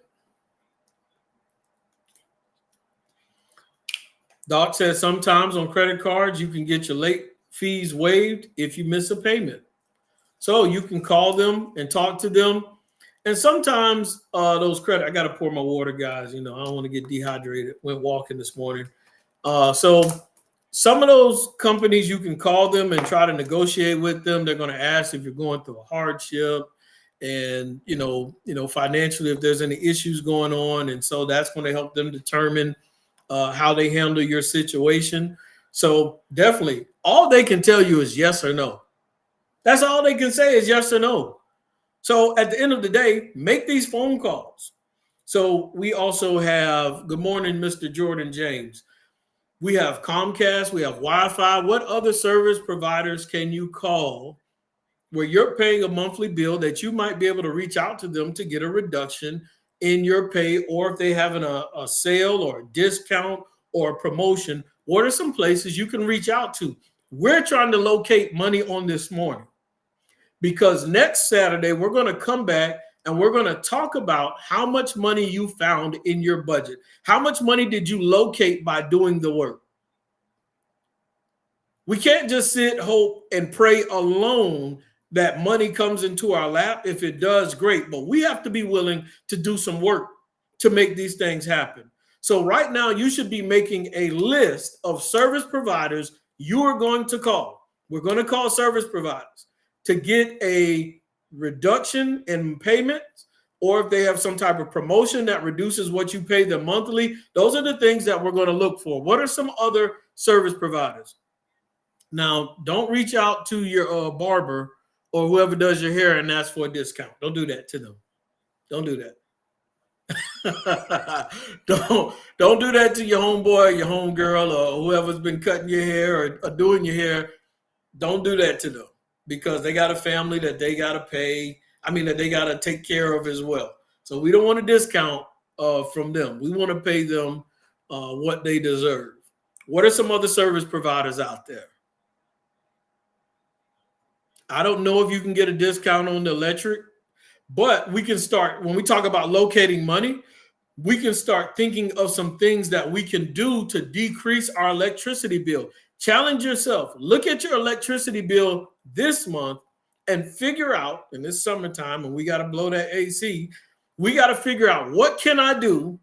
Doc says sometimes on credit cards, you can get your late fees waived if you miss a payment. So you can call them and talk to them. And sometimes those credit, I got to pour my water, guys. I don't want to get dehydrated. Went walking this morning. So some of those companies, you can call them and try to negotiate with them. They're going to ask if you're going through a hardship and, financially, if there's any issues going on. And so that's going to help them determine how they handle your situation. So definitely all they can tell you is yes or no. That's all they can say is yes or no. So at the end of the day, make these phone calls. So we also have, good morning, Mr. Jordan James. We have Comcast, we have Wi-Fi. What other service providers can you call where you're paying a monthly bill that you might be able to reach out to them to get a reduction in your pay, or if they have a sale or a discount or a promotion? What are some places you can reach out to? We're trying to locate money on this morning because next Saturday we're going to come back and we're going to talk about how much money you found in your budget. How much money did you locate by doing the work? We can't just sit, hope, and pray alone that money comes into our lap. If it does, great. But we have to be willing to do some work to make these things happen. So right now, you should be making a list of service providers you are going to call. We're going to call service providers to get a reduction in payments, or if they have some type of promotion that reduces what you pay them monthly. Those are the things that we're going to look for. What are some other service providers? Now, don't reach out to your barber or whoever does your hair and ask for a discount. Don't do that to them. Don't do that. don't do that to your homeboy, your homegirl, or whoever's been cutting your hair or doing your hair. Don't do that to them, because they got a family that they got to pay. that they got to take care of as well. So we don't want a discount from them. We want to pay them what they deserve. What are some other service providers out there? I don't know if you can get a discount on the electric, but we can start, when we talk about locating money, we can start thinking of some things that we can do to decrease our electricity bill. Challenge yourself. Look at your electricity bill this month and figure out, in this summertime, and we got to blow that AC, we got to figure out, what can I do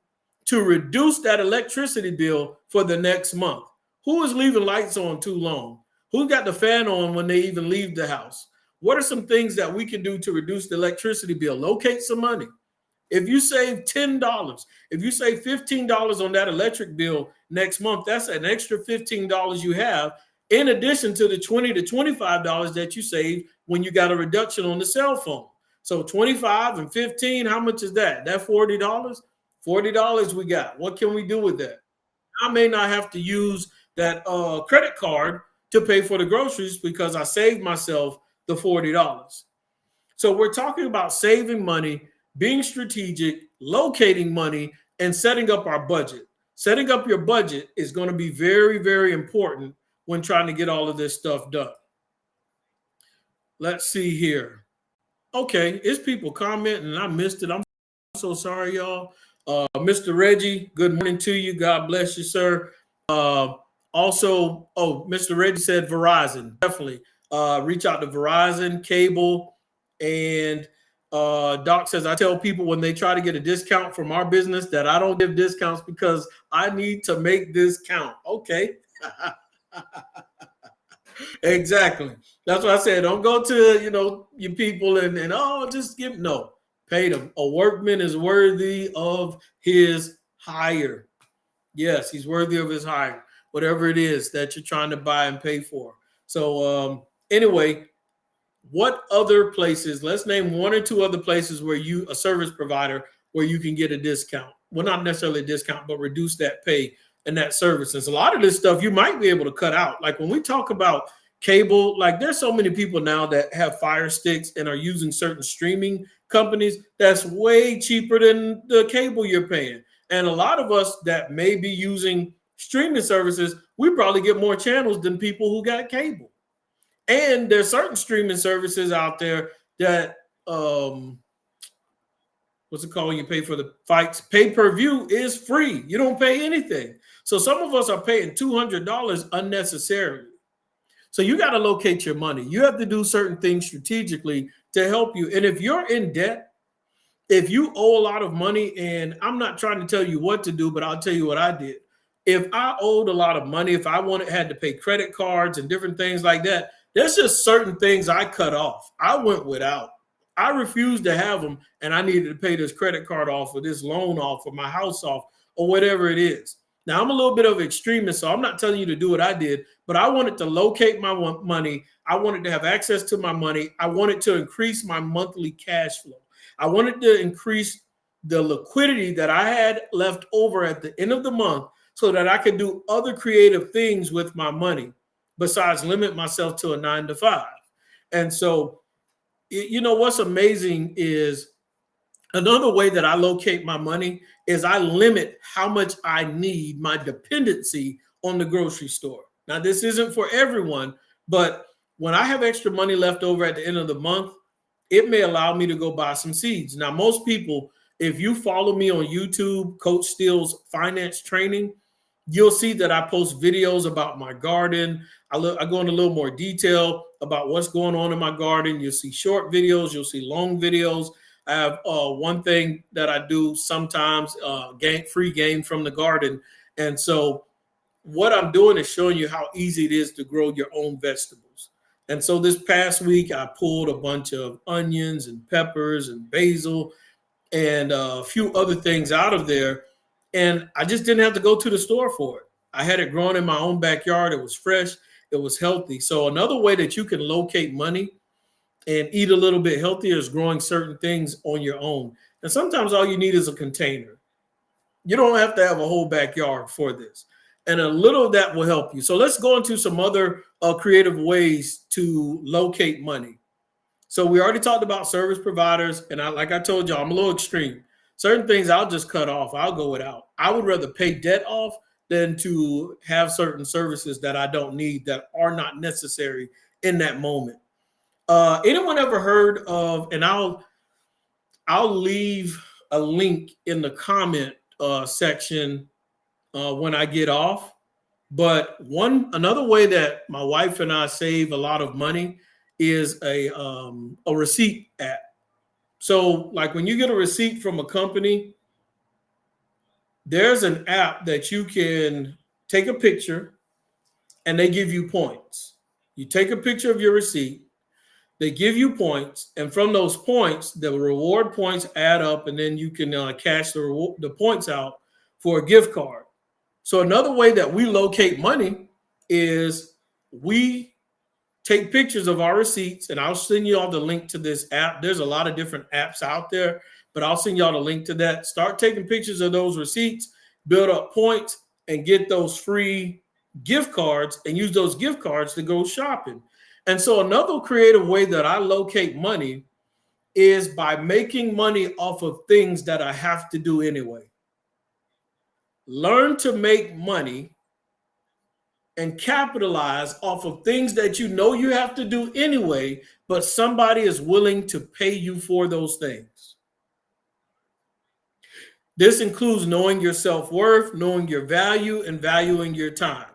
to reduce that electricity bill for the next month? Who is leaving lights on too long? Who got the fan on when they even leave the house? What are some things that we can do to reduce the electricity bill? Locate some money. If you save $10, if you save $15 on that electric bill next month, that's an extra $15 you have, in addition to the $20 to $25 that you save when you got a reduction on the cell phone. So 25 and 15, how much is that? That $40? $40 we got. What can we do with that? I may not have to use that credit card to pay for the groceries because I saved myself the $40. So we're talking about saving money, being strategic, locating money, and setting up our budget. Setting up your budget is going to be very, very important when trying to get all of this stuff done. Let's see here. Okay, it's people commenting and I missed it. I'm so sorry, y'all. Mr. Reggie, good morning to you. God bless you, sir. Also, Mr. Reggie said Verizon. Definitely reach out to Verizon, cable, and Doc says, I tell people when they try to get a discount from our business that I don't give discounts because I need to make this count. Okay. Exactly. That's what I said. Don't go to, you people and just give. No, pay them. A workman is worthy of his hire. Yes, he's worthy of his hire, whatever it is that you're trying to buy and pay for. So anyway, what other places, let's name one or two other places where a service provider, where you can get a discount. Well, not necessarily a discount, but reduce that pay and that services. A lot of this stuff you might be able to cut out. Like when we talk about cable, like there's so many people now that have Fire Sticks and are using certain streaming companies that's way cheaper than the cable you're paying. And a lot of us that may be using streaming services, we probably get more channels than people who got cable. And there's certain streaming services out there that what's it called? You pay for the fights. Pay-per-view is free. You don't pay anything. So some of us are paying $200 unnecessarily. So you got to locate your money. You have to do certain things strategically to help you. And if you're in debt, if you owe a lot of money, and I'm not trying to tell you what to do, but I'll tell you what I did. If I owed a lot of money, if I had to pay credit cards and different things like that, there's just certain things I cut off. I went without. I refused to have them, and I needed to pay this credit card off or this loan off or my house off or whatever it is. Now, I'm a little bit of an extremist, so I'm not telling you to do what I did, but I wanted to locate my money. I wanted to have access to my money. I wanted to increase my monthly cash flow. I wanted to increase the liquidity that I had left over at the end of the month so that I could do other creative things with my money besides limit myself to a 9-to-5. And so, what's amazing is another way that I locate my money is I limit how much I need my dependency on the grocery store. Now, this isn't for everyone, but when I have extra money left over at the end of the month, it may allow me to go buy some seeds. Now, most people, if you follow me on YouTube, Coach Steele's finance training, you'll see that I post videos about my garden. I go into a little more detail about what's going on in my garden. You'll see short videos. You'll see long videos. I have one thing that I do sometimes, free game from the garden. And so what I'm doing is showing you how easy it is to grow your own vegetables. And so this past week, I pulled a bunch of onions and peppers and basil and a few other things out of there. And I just didn't have to go to the store for it. I had it grown in my own backyard. It was fresh. It was healthy. So another way that you can locate money and eat a little bit healthier is growing certain things on your own. And sometimes all you need is a container. You don't have to have a whole backyard for this. And a little of that will help you. So let's go into some other creative ways to locate money. So we already talked about service providers, and like I told y'all, I'm a little extreme. Certain things I'll just cut off. I'll go without. I would rather pay debt off than to have certain services that I don't need that are not necessary in that moment. Anyone ever heard of? And I'll leave a link in the comment section when I get off. But another way that my wife and I save a lot of money is a receipt app. So, like when you get a receipt from a company, there's an app that you can take a picture, and they give you points. You take a picture of your receipt, they give you points, and from those points, the reward points add up, and then you can cash the points out for a gift card. So another way that we locate money is we take pictures of our receipts, and I'll send you all the link to this app. There's a lot of different apps out there, but I'll send y'all the link to that. Start taking pictures of those receipts, build up points, and get those free gift cards, and use those gift cards to go shopping. And so another creative way that I locate money is by making money off of things that I have to do anyway. Learn to make money and capitalize off of things that you know you have to do anyway, but somebody is willing to pay you for those things. This includes knowing your self-worth, knowing your value, and valuing your time.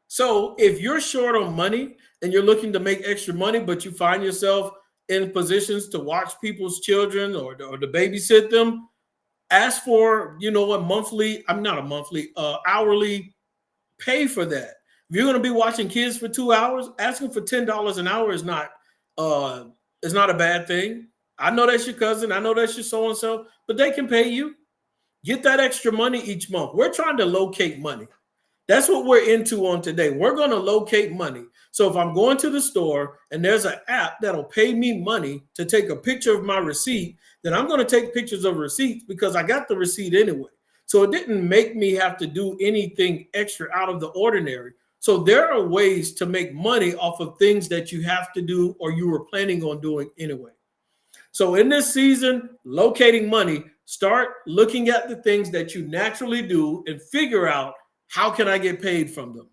So if you're short on money and you're looking to make extra money, but you find yourself in positions to watch people's children or to babysit them, ask for, hourly pay for that. If you're going to be watching kids for 2 hours, asking for $10 an hour is not a bad thing. I know that's your cousin. I know that's your so-and-so, but they can pay you. Get that extra money each month. We're trying to locate money. That's what we're into on today. We're going to locate money. So if I'm going to the store and there's an app that'll pay me money to take a picture of my receipt, then I'm going to take pictures of receipts because I got the receipt anyway. So it didn't make me have to do anything extra out of the ordinary. So there are ways to make money off of things that you have to do or you were planning on doing anyway. So in this season, locating money, start looking at the things that you naturally do and figure out, how can I get paid from them?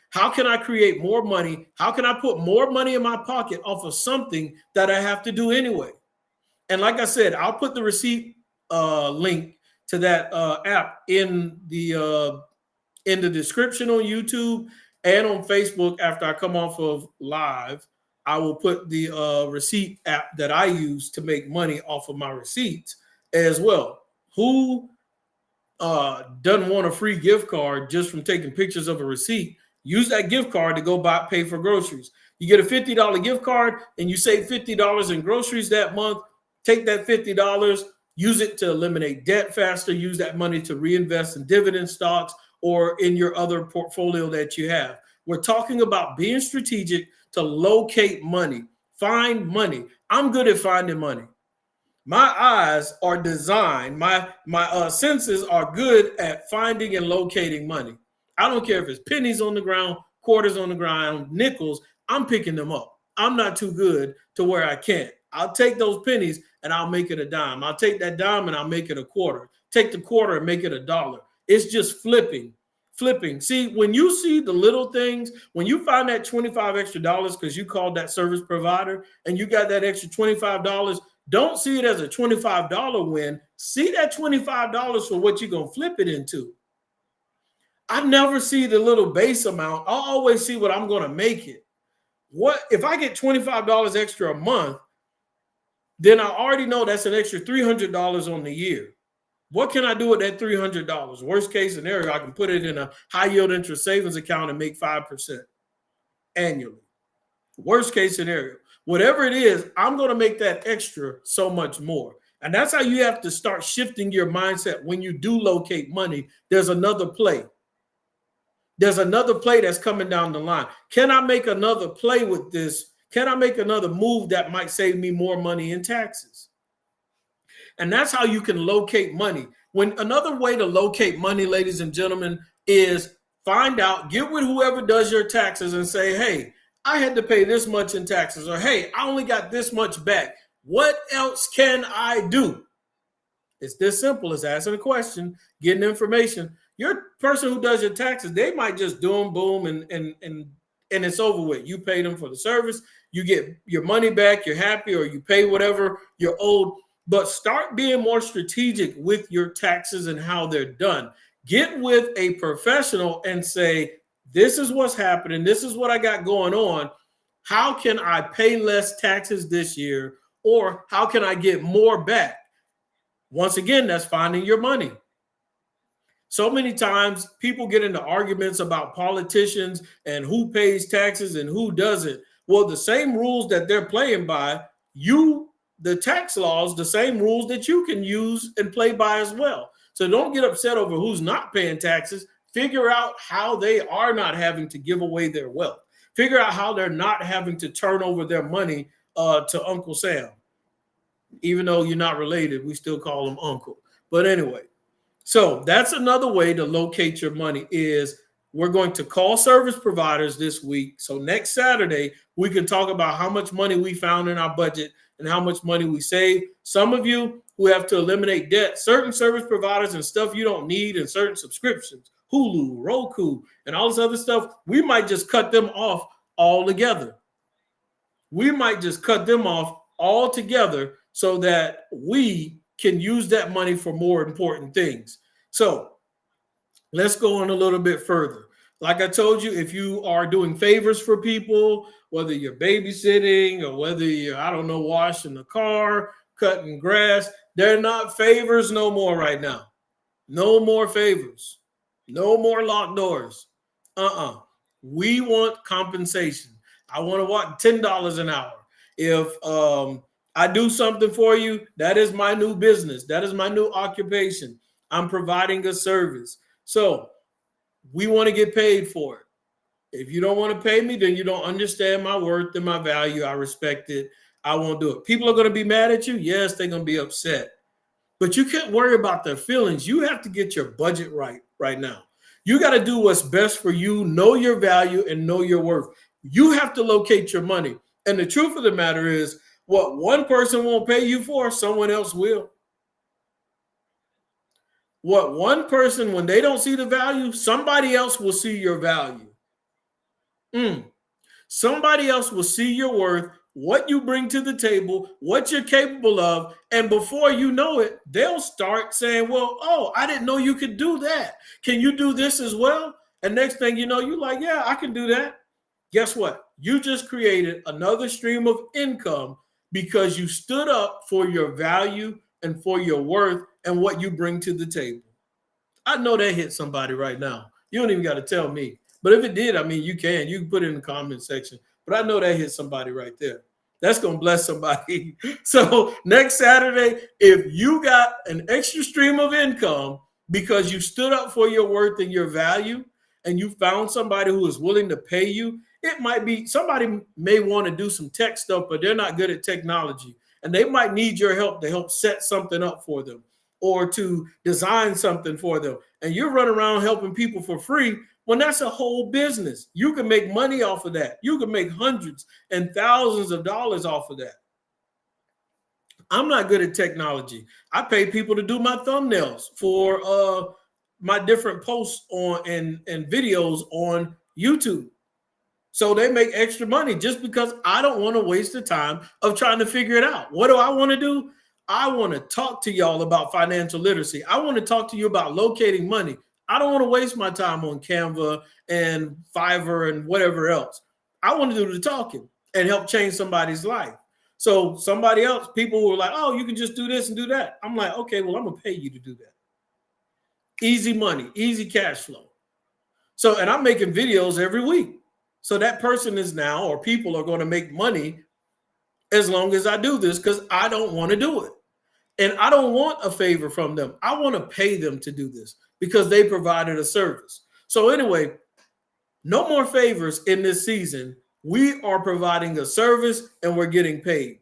How can I create more money? How can I put more money in my pocket off of something that I have to do anyway? And like I said, I'll put the receipt link to that app in the description on YouTube and on Facebook. After I come off of live, I will put the receipt app that I use to make money off of my receipts as well. Who doesn't want a free gift card just from taking pictures of a receipt? Use that gift card to go pay for groceries. You get a $50 gift card and you save $50 in groceries that month. Take that $50, use it to eliminate debt faster. Use that money to reinvest in dividend stocks or in your other portfolio that you have. We're talking about being strategic to locate money, find money. I'm good at finding money. My eyes are designed, my senses are good at finding and locating money. I don't care if it's pennies on the ground, quarters on the ground, nickels, I'm picking them up. I'm not too good to where I can't. I'll take those pennies and I'll make it a dime. I'll take that dime and I'll make it a quarter. Take the quarter and make it $1. It's just flipping. See, when you see the little things, when you find that $25 extra because you called that service provider and you got that extra $25, don't see it as a $25 win. See that $25 for what you're going to flip it into. I never see the little base amount. I always see what I'm going to make it. What if I get $25 extra a month, then I already know that's an extra $300 on the year. What can I do with that $300? Worst case scenario, I can put it in a high yield interest savings account and make 5% annually. Worst case scenario, whatever it is, I'm going to make that extra so much more. And that's how you have to start shifting your mindset. When you do locate money, there's another play. There's another play that's coming down the line. Can I make another play with this? Can I make another move that might save me more money in taxes? And that's how you can locate money. When another way to locate money, ladies and gentlemen, is find out, get with whoever does your taxes and say, hey, I had to pay this much in taxes, or hey, I only got this much back. What else can I do? It's this simple as asking a question, getting information. Your person who does your taxes, they might just do them, boom, and it's over with. You pay them for the service, you get your money back, you're happy, or you pay whatever you're owed. But start being more strategic with your taxes and how they're done. Get with a professional and say, this is what's happening. This is what I got going on. How can I pay less taxes this year? Or how can I get more back? Once again, that's finding your money. So many times people get into arguments about politicians and who pays taxes and who doesn't. Well, the same rules that they're playing by, the tax laws, the same rules that you can use and play by as well. So don't get upset over who's not paying taxes. Figure out how they are not having to give away their wealth. Figure out how they're not having to turn over their money to Uncle Sam. Even though you're not related, we still call him uncle. But anyway, so that's another way to locate your money is we're going to call service providers this week. So next Saturday, we can talk about how much money we found in our budget and how much money we save. Some of you who have to eliminate debt, certain service providers and stuff you don't need, and certain subscriptions, Hulu, Roku, and all this other stuff, we might just cut them off altogether. We might just cut them off altogether so that we can use that money for more important things. So let's go on a little bit further. Like I told you, if you are doing favors for people, whether you're babysitting or whether you're, washing the car, cutting grass, they're not favors no more right now. No more favors. No more locked doors. We want compensation. I want to walk $10 an hour. If I do something for you, that is my new business. That is my new occupation. I'm providing a service. So we want to get paid for it. If you don't want to pay me, then you don't understand my worth and my value. I respect it. I won't do it. People are going to be mad at you. Yes, they're going to be upset. But you can't worry about their feelings. You have to get your budget right now. You got to do what's best for you, know your value, and know your worth. You have to locate your money. And the truth of the matter is, what one person won't pay you for, someone else will. What one person, when they don't see the value, somebody else will see your value. Somebody else will see your worth, what you bring to the table, what you're capable of. And before you know it, they'll start saying, well, I didn't know you could do that. Can you do this as well? And next thing you know, you're like, yeah, I can do that. Guess what? You just created another stream of income because you stood up for your value and for your worth and what you bring to the table. I know that hit somebody right now. You don't even got to tell me. But if it did, you can put it in the comment section. But I know that hit somebody right there. That's going to bless somebody. So next Saturday, if you got an extra stream of income because you stood up for your worth and your value, and you found somebody who is willing to pay you, it might be somebody may want to do some tech stuff, but they're not good at technology. And they might need your help to help set something up for them or to design something for them. And you're running around helping people for free when that's a whole business. You can make money off of that. You can make hundreds and thousands of dollars off of that. I'm not good at technology. I pay people to do my thumbnails for my different posts on and videos on YouTube. So they make extra money just because I don't want to waste the time of trying to figure it out. What do I want to do? I want to talk to y'all about financial literacy. I want to talk to you about locating money. I don't want to waste my time on Canva and Fiverr and whatever else. I want to do the talking and help change somebody's life. So somebody else, people were like, oh, you can just do this and do that. I'm like, okay, well, I'm going to pay you to do that. Easy money, easy cash flow. So, and I'm making videos every week. So that person is now, or people are going to make money as long as I do this because I don't want to do it. And I don't want a favor from them. I want to pay them to do this because they provided a service. So anyway, no more favors in this season. We are providing a service and we're getting paid.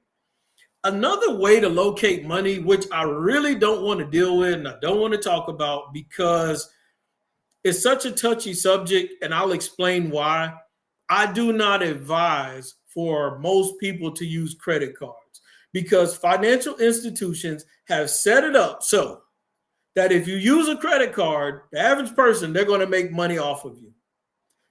Another way to locate money, which I really don't want to deal with and I don't want to talk about because it's such a touchy subject, and I'll explain why. I do not advise for most people to use credit cards because financial institutions have set it up so that if you use a credit card, the average person, they're going to make money off of you.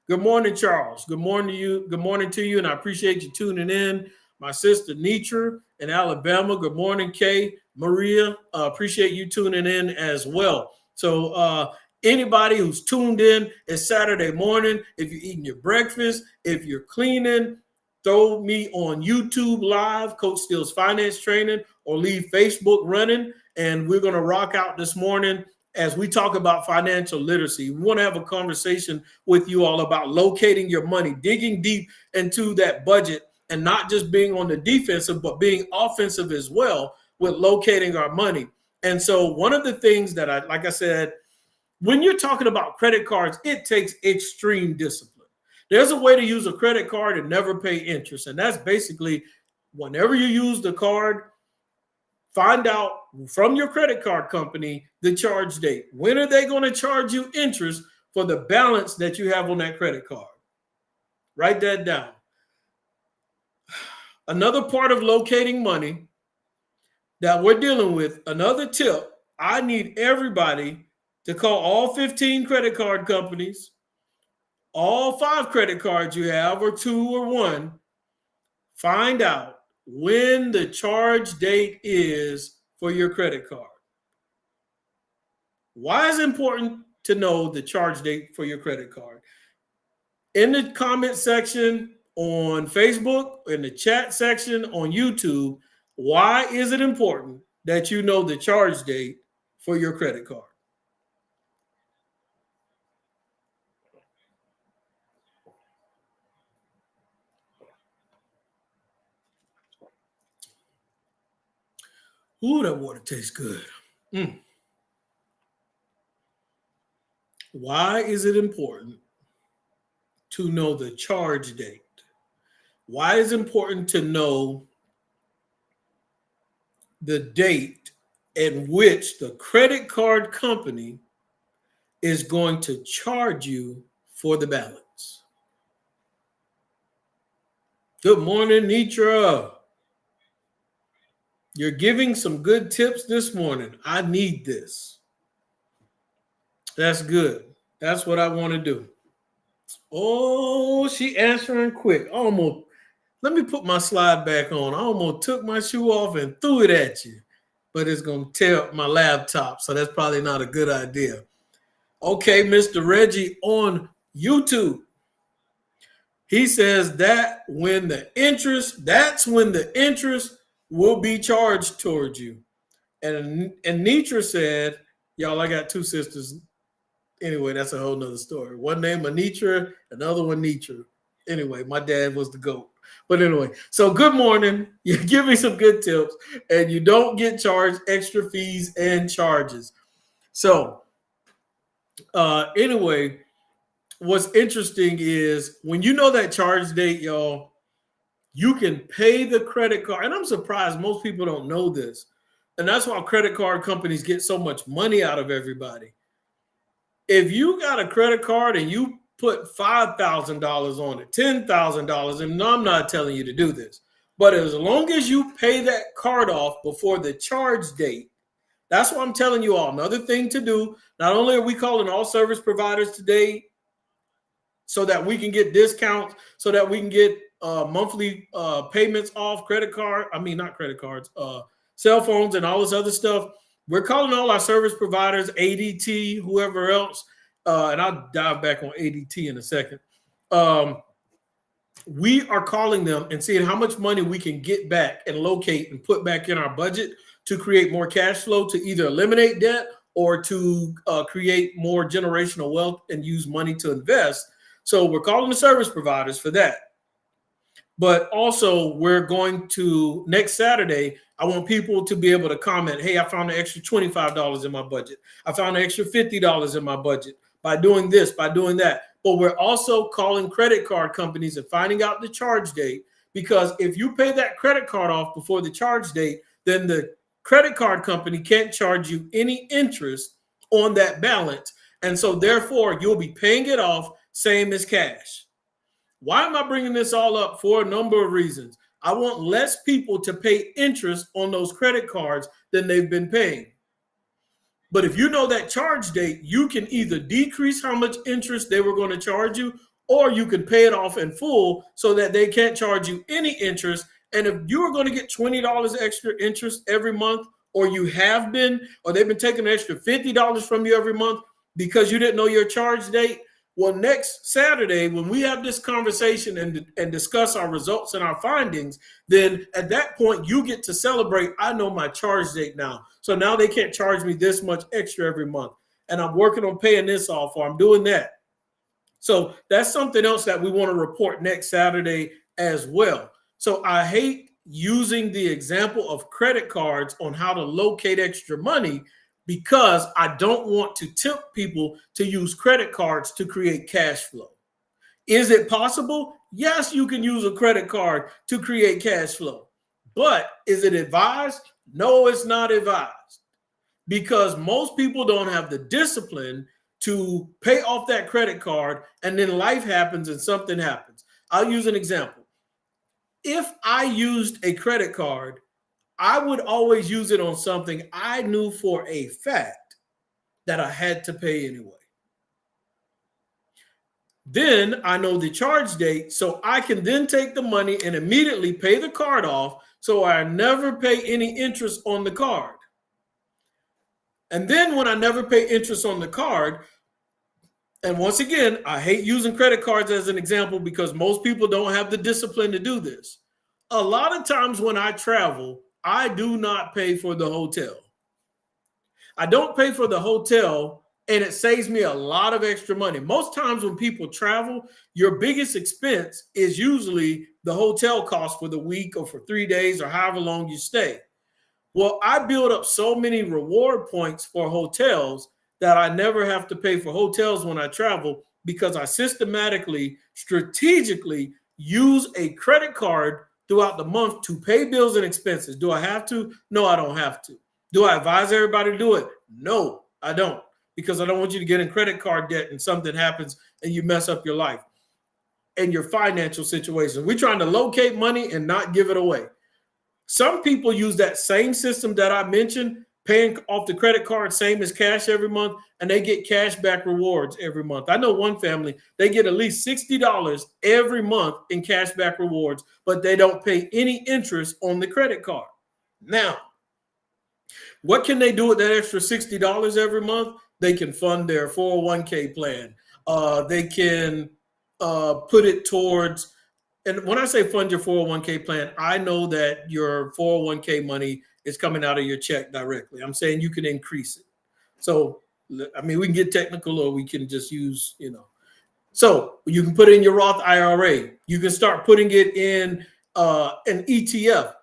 Good morning, Charles. Good morning to you. Good morning to you, and I appreciate you tuning in. My sister Nitra in Alabama. Good morning, Kay. Maria, appreciate you tuning in as well. So anybody who's tuned in, it's Saturday morning. If you're eating your breakfast, if you're cleaning, throw me on YouTube Live, Coach Steele's Finance Training, or leave Facebook running, and we're going to rock out this morning as we talk about financial literacy. We want to have a conversation with you all about locating your money, digging deep into that budget, and not just being on the defensive, but being offensive as well with locating our money. And so one of the things that like I said, when you're talking about credit cards, it takes extreme discipline. There's a way to use a credit card and never pay interest. And that's basically whenever you use the card, find out from your credit card company the charge date. When are they going to charge you interest for the balance that you have on that credit card? Write that down. Another part of locating money that we're dealing with, another tip, I need everybody to call all 15 credit card companies, all 5 credit cards you have, or 2 or 1, find out when the charge date is for your credit card. Why is it important to know the charge date for your credit card? In the comment section on Facebook, in the chat section on YouTube, why is it important that you know the charge date for your credit card? Ooh, that water tastes good. Why is it important to know the charge date? Why is it important to know the date in which the credit card company is going to charge you for the balance? Good morning, Nitra. You're giving some good tips this morning. I need this. That's good. That's what I want to do. Oh, she answering quick. Almost. Let me put my slide back on. I almost took my shoe off and threw it at you, but it's going to tear up my laptop, so that's probably not a good idea. Okay, Mr. Reggie on YouTube. He says that's when the interest will be charged towards you. And Nitra said, y'all, I got 2 sisters. Anyway, that's a whole nother story. One named Anitra, another one Nitra. Anyway, my dad was the GOAT. But anyway, so good morning. You give me some good tips, and you don't get charged extra fees and charges. So anyway, what's interesting is when you know that charge date, y'all, you can pay the credit card. And I'm surprised most people don't know this. And that's why credit card companies get so much money out of everybody. If you got a credit card and you put $5,000 on it, $10,000, and I'm not telling you to do this, but as long as you pay that card off before the charge date, that's what I'm telling you all. Another thing to do, not only are we calling all service providers today so that we can get discounts, so that we can get monthly payments off cell phones and all this other stuff. We're calling all our service providers, ADT, whoever else, and I'll dive back on ADT in a second. We are calling them and seeing how much money we can get back and locate and put back in our budget to create more cash flow to either eliminate debt or to create more generational wealth and use money to invest. So we're calling the service providers for that. But also we're going to, next Saturday, I want people to be able to comment, hey, I found an extra $25 in my budget. I found an extra $50 in my budget by doing this, by doing that. But we're also calling credit card companies and finding out the charge date, because if you pay that credit card off before the charge date, then the credit card company can't charge you any interest on that balance. And so therefore, you'll be paying it off same as cash. Why am I bringing this all up? For a number of reasons. I want less people to pay interest on those credit cards than they've been paying. But if you know that charge date, you can either decrease how much interest they were going to charge you, or you can pay it off in full so that they can't charge you any interest. And if you are going to get $20 extra interest every month, or you have been, or they've been taking an extra $50 from you every month because you didn't know your charge date, well, next Saturday, when we have this conversation and discuss our results and our findings, then at that point, you get to celebrate, I know my charge date now. So now they can't charge me this much extra every month. And I'm working on paying this off, or I'm doing that. So that's something else that we want to report next Saturday as well. So I hate using the example of credit cards on how to locate extra money, because I don't want to tempt people to use credit cards to create cash flow. Is it possible? Yes, you can use a credit card to create cash flow. But is it advised? No, it's not advised, because most people don't have the discipline to pay off that credit card, and then life happens and something happens. I'll use an example. If I used a credit card, I would always use it on something I knew for a fact that I had to pay anyway. Then I know the charge date, so I can then take the money and immediately pay the card off, so I never pay any interest on the card. And then when I never pay interest on the card, and once again, I hate using credit cards as an example because most people don't have the discipline to do this. A lot of times when I travel, I do not pay for the hotel. I don't pay for the hotel, and it saves me a lot of extra money. Most times when people travel, your biggest expense is usually the hotel cost for the week or for 3 days or however long you stay. Well, I build up so many reward points for hotels that I never have to pay for hotels when I travel, because I systematically, strategically use a credit card throughout the month to pay bills and expenses. Do I have to? No, I don't have to. Do I advise everybody to do it? No, I don't, because I don't want you to get in credit card debt and something happens and you mess up your life and your financial situation. We're trying to locate money and not give it away. Some people use that same system that I mentioned, paying off the credit card, same as cash every month, and they get cash back rewards every month. I know one family, they get at least $60 every month in cash back rewards, but they don't pay any interest on the credit card. Now, what can they do with that extra $60 every month? They can fund their 401k plan. They can put it towards, and when I say fund your 401k plan, I know that your 401k money is coming out of your check directly. I'm saying you can increase it. So, I mean, we can get technical, or we can just use, So you can put in your Roth IRA. You can start putting it in an ETF.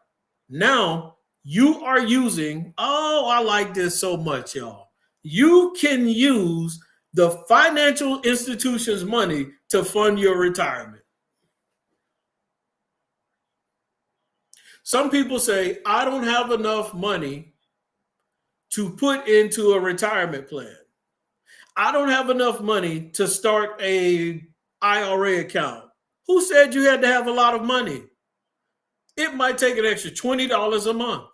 Now you are using, I like this so much, y'all. You can use the financial institution's money to fund your retirement. Some people say, I don't have enough money to put into a retirement plan. I don't have enough money to start a IRA account. Who said you had to have a lot of money? It might take an extra $20 a month.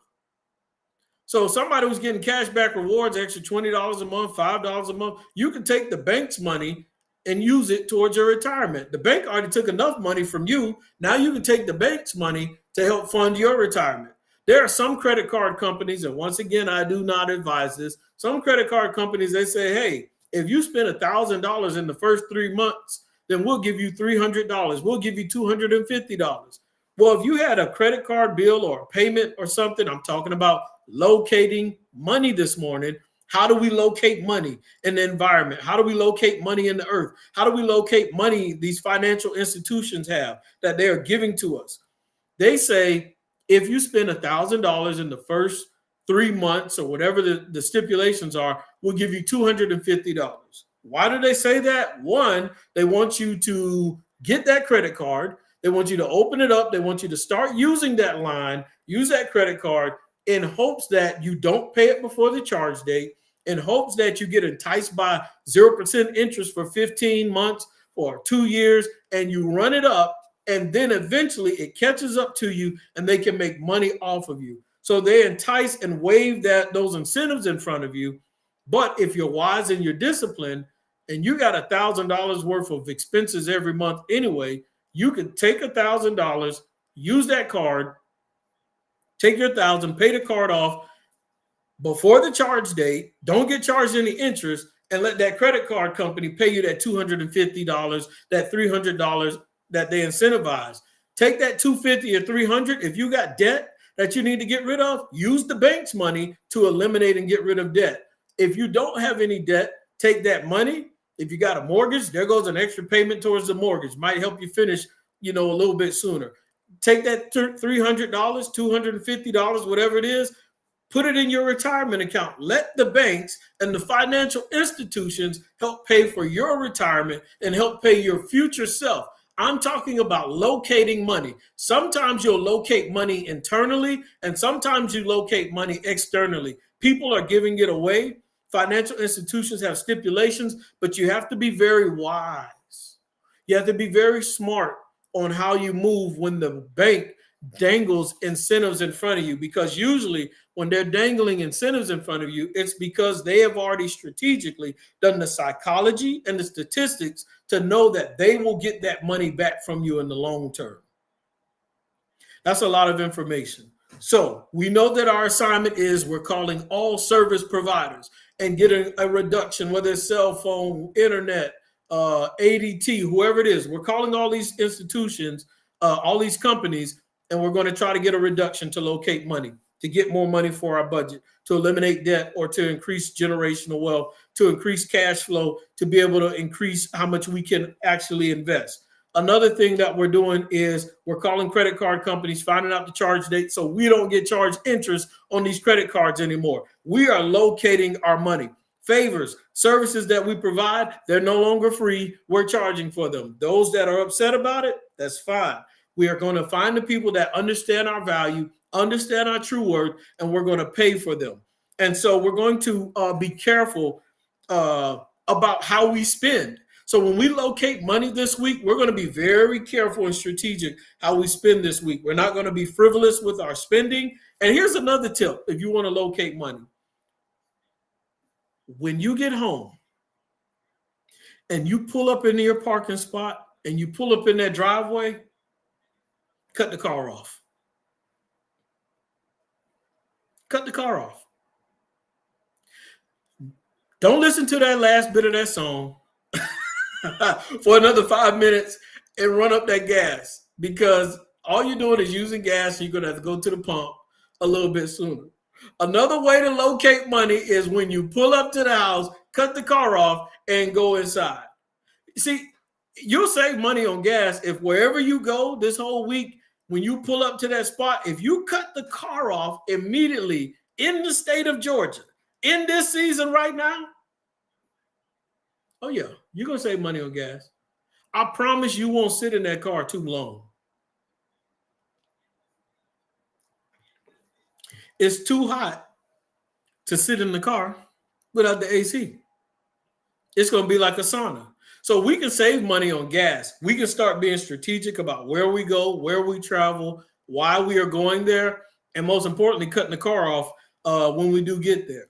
So somebody who's getting cash back rewards, extra $20 a month, $5 a month, you can take the bank's money and use it towards your retirement. The bank already took enough money from you. Now you can take the bank's money to help fund your retirement. There are some credit card companies, and once again, I do not advise this. Some credit card companies, they say, hey, if you spend $1,000 in the first 3 months, then we'll give you $300. We'll give you $250. Well, if you had a credit card bill or a payment or something, I'm talking about locating money this morning. How do we locate money in the environment? How do we locate money in the earth? How do we locate money these financial institutions have that they are giving to us? They say, if you spend $1,000 in the first 3 months or whatever the stipulations are, we'll give you $250. Why do they say that? One, they want you to get that credit card. They want you to open it up. They want you to start using that line, use that credit card in hopes that you don't pay it before the charge date, in hopes that you get enticed by 0% interest for 15 months or 2 years, and you run it up, and then eventually it catches up to you and they can make money off of you. So they entice and wave those incentives in front of you. But if you're wise and you're disciplined and you got $1,000 worth of expenses every month anyway, you can take $1,000, use that card, take your 1,000, pay the card off before the charge date, don't get charged any interest, and let that credit card company pay you that $250, that $300 that they incentivize. Take that $250 or $300. If you got debt that you need to get rid of, use the bank's money to eliminate and get rid of debt. If you don't have any debt, take that money. If you got a mortgage, there goes an extra payment towards the mortgage. Might help you finish, a little bit sooner. Take that $300, $250, whatever it is, put it in your retirement account. Let the banks and the financial institutions help pay for your retirement and help pay your future self. I'm talking about locating money. Sometimes you'll locate money internally, and sometimes you locate money externally. People are giving it away. Financial institutions have stipulations, but you have to be very wise. You have to be very smart on how you move when the bank dangles incentives in front of you, because usually when they're dangling incentives in front of you, it's because they have already strategically done the psychology and the statistics to know that they will get that money back from you in the long term. That's a lot of information. So we know that our assignment is we're calling all service providers and getting a reduction, whether it's cell phone, internet, ADT, whoever it is. We're calling all these institutions, all these companies, and we're going to try to get a reduction to locate money, to get more money for our budget, to eliminate debt, or to increase generational wealth, to increase cash flow, to be able to increase how much we can actually invest. Another thing that we're doing is we're calling credit card companies, finding out the charge date so we don't get charged interest on these credit cards anymore. We are locating our money. Favors, services that we provide, they're no longer free. We're charging for them. Those that are upset about it, that's fine. We are going to find the people that understand our value, understand our true worth, and we're going to pay for them. And so we're going to be careful about how we spend. So when we locate money this week, we're going to be very careful and strategic how we spend this week. We're not going to be frivolous with our spending. And here's another tip if you want to locate money. When you get home and you pull up into your parking spot and you pull up in that driveway, cut the car off. Cut the car off. Don't listen to that last bit of that song for another 5 minutes and run up that gas, because all you're doing is using gas and you're going to have to go to the pump a little bit sooner. Another way to locate money is when you pull up to the house, cut the car off, and go inside. See, you'll save money on gas if wherever you go this whole week, when you pull up to that spot, if you cut the car off immediately in the state of Georgia, in this season right now, oh yeah, you're going to save money on gas. I promise you won't sit in that car too long. It's too hot to sit in the car without the AC. It's going to be like a sauna. So we can save money on gas. We can start being strategic about where we go, where we travel, why we are going there, and most importantly, cutting the car off when we do get there.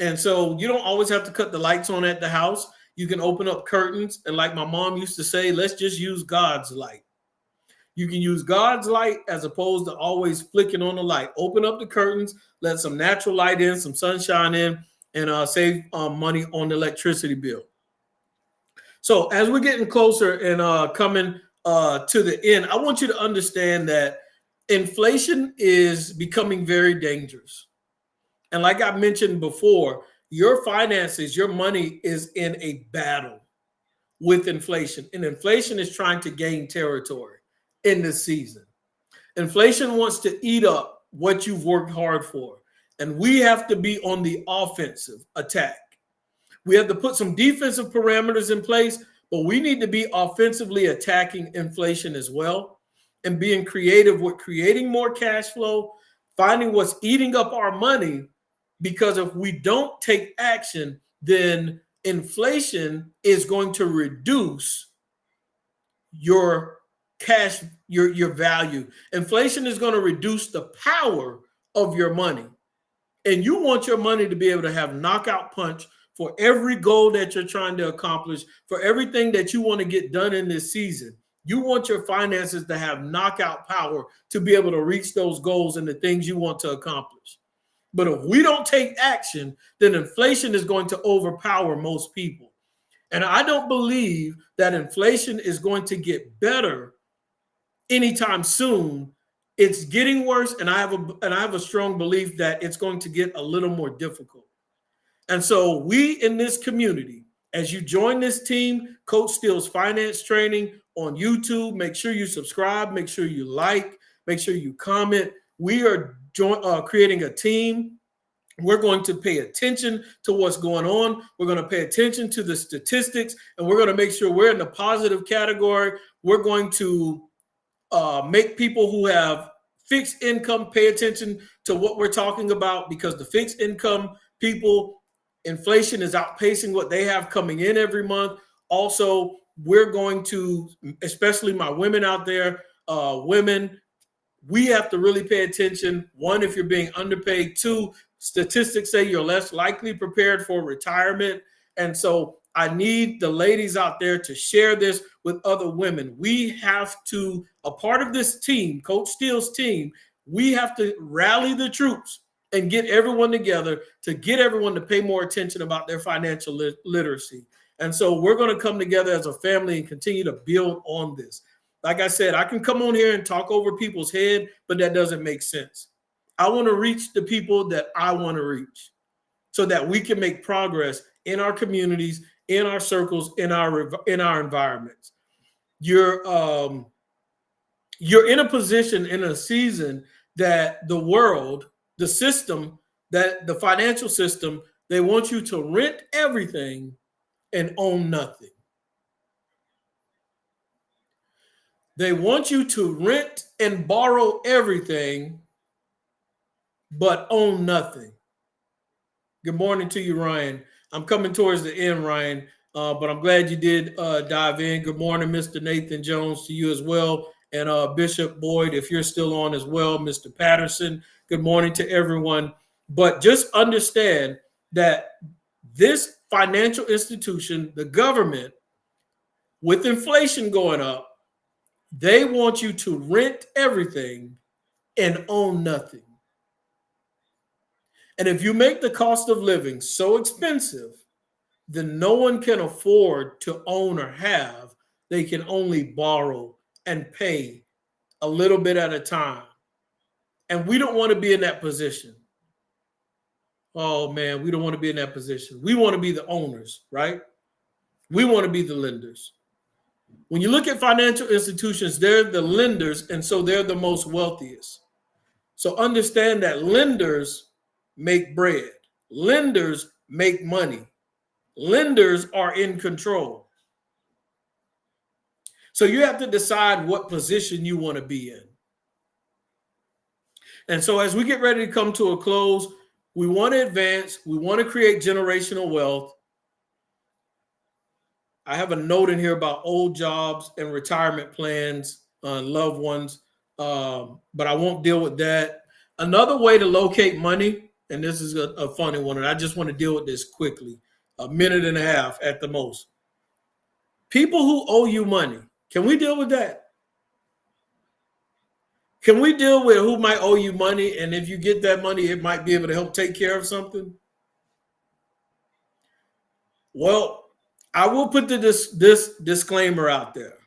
And so you don't always have to cut the lights on at the house. You can open up curtains. And like my mom used to say, let's just use God's light. You can use God's light as opposed to always flicking on the light. Open up the curtains, let some natural light in, some sunshine in, and save money on the electricity bill. So as we're getting closer and coming to the end, I want you to understand that inflation is becoming very dangerous. And like I mentioned before, your finances, your money is in a battle with inflation. And inflation is trying to gain territory in this season. Inflation wants to eat up what you've worked hard for. And we have to be on the offensive attack. We have to put some defensive parameters in place, but we need to be offensively attacking inflation as well and being creative with creating more cash flow, finding what's eating up our money, because if we don't take action, then inflation is going to reduce your cash, your value. Inflation is going to reduce the power of your money. And you want your money to be able to have knockout punch for every goal that you're trying to accomplish, for everything that you want to get done in this season. You want your finances to have knockout power to be able to reach those goals and the things you want to accomplish. But if we don't take action, then inflation is going to overpower most people. And I don't believe that inflation is going to get better anytime soon. It's getting worse, and I have a strong belief that it's going to get a little more difficult. And so we in this community, as you join this team, Coach Steele's Finance Training on YouTube, make sure you subscribe, make sure you like, make sure you comment. We are creating a team. We're going to pay attention to what's going on. We're going to pay attention to the statistics, and we're going to make sure we're in the positive category. We're going to make people who have fixed income pay attention to what we're talking about, because the fixed income people, inflation is outpacing what they have coming in every month. Also, we're going to, especially my women out there, women, we have to really pay attention. One, if you're being underpaid. Two, statistics say you're less likely prepared for retirement. And so I need the ladies out there to share this with other women. We have to, a part of this team, Coach Steele's team, we have to rally the troops and get everyone together to get everyone to pay more attention about their financial literacy. And so we're going to come together as a family and continue to build on this. Like I said, I can come on here and talk over people's head, but that doesn't make sense. I want to reach the people that I want to reach so that we can make progress in our communities, in our circles, in our environments. You're in a position, in a season that the world, the system, that the financial system, they want you to rent everything and own nothing. They want you to rent and borrow everything, but own nothing. Good morning to you, Ryan. I'm coming towards the end, Ryan, but I'm glad you did dive in. Good morning, Mr. Nathan Jones, to you as well. And Bishop Boyd, if you're still on as well, Mr. Patterson, good morning to everyone. But just understand that this financial institution, the government, with inflation going up, they want you to rent everything and own nothing. And if you make the cost of living so expensive, then no one can afford to own or have. They can only borrow and pay a little bit at a time. And we don't want to be in that position. Oh, man, we don't want to be in that position. We want to be the owners, right? We want to be the lenders. When you look at financial institutions, they're the lenders, and so they're the most wealthiest. So understand that lenders make bread. Lenders make money. Lenders are in control. So you have to decide what position you want to be in. And so as we get ready to come to a close, we want to advance. We want to create generational wealth. I have a note in here about old jobs and retirement plans on loved ones, but I won't deal with that. Another way to locate money, and this is a funny one, and I just want to deal with this quickly, a minute and a half at the most. People who owe you money, can we deal with that? Can we deal with who might owe you money, and if you get that money, it might be able to help take care of something? Well, I will put this disclaimer out there.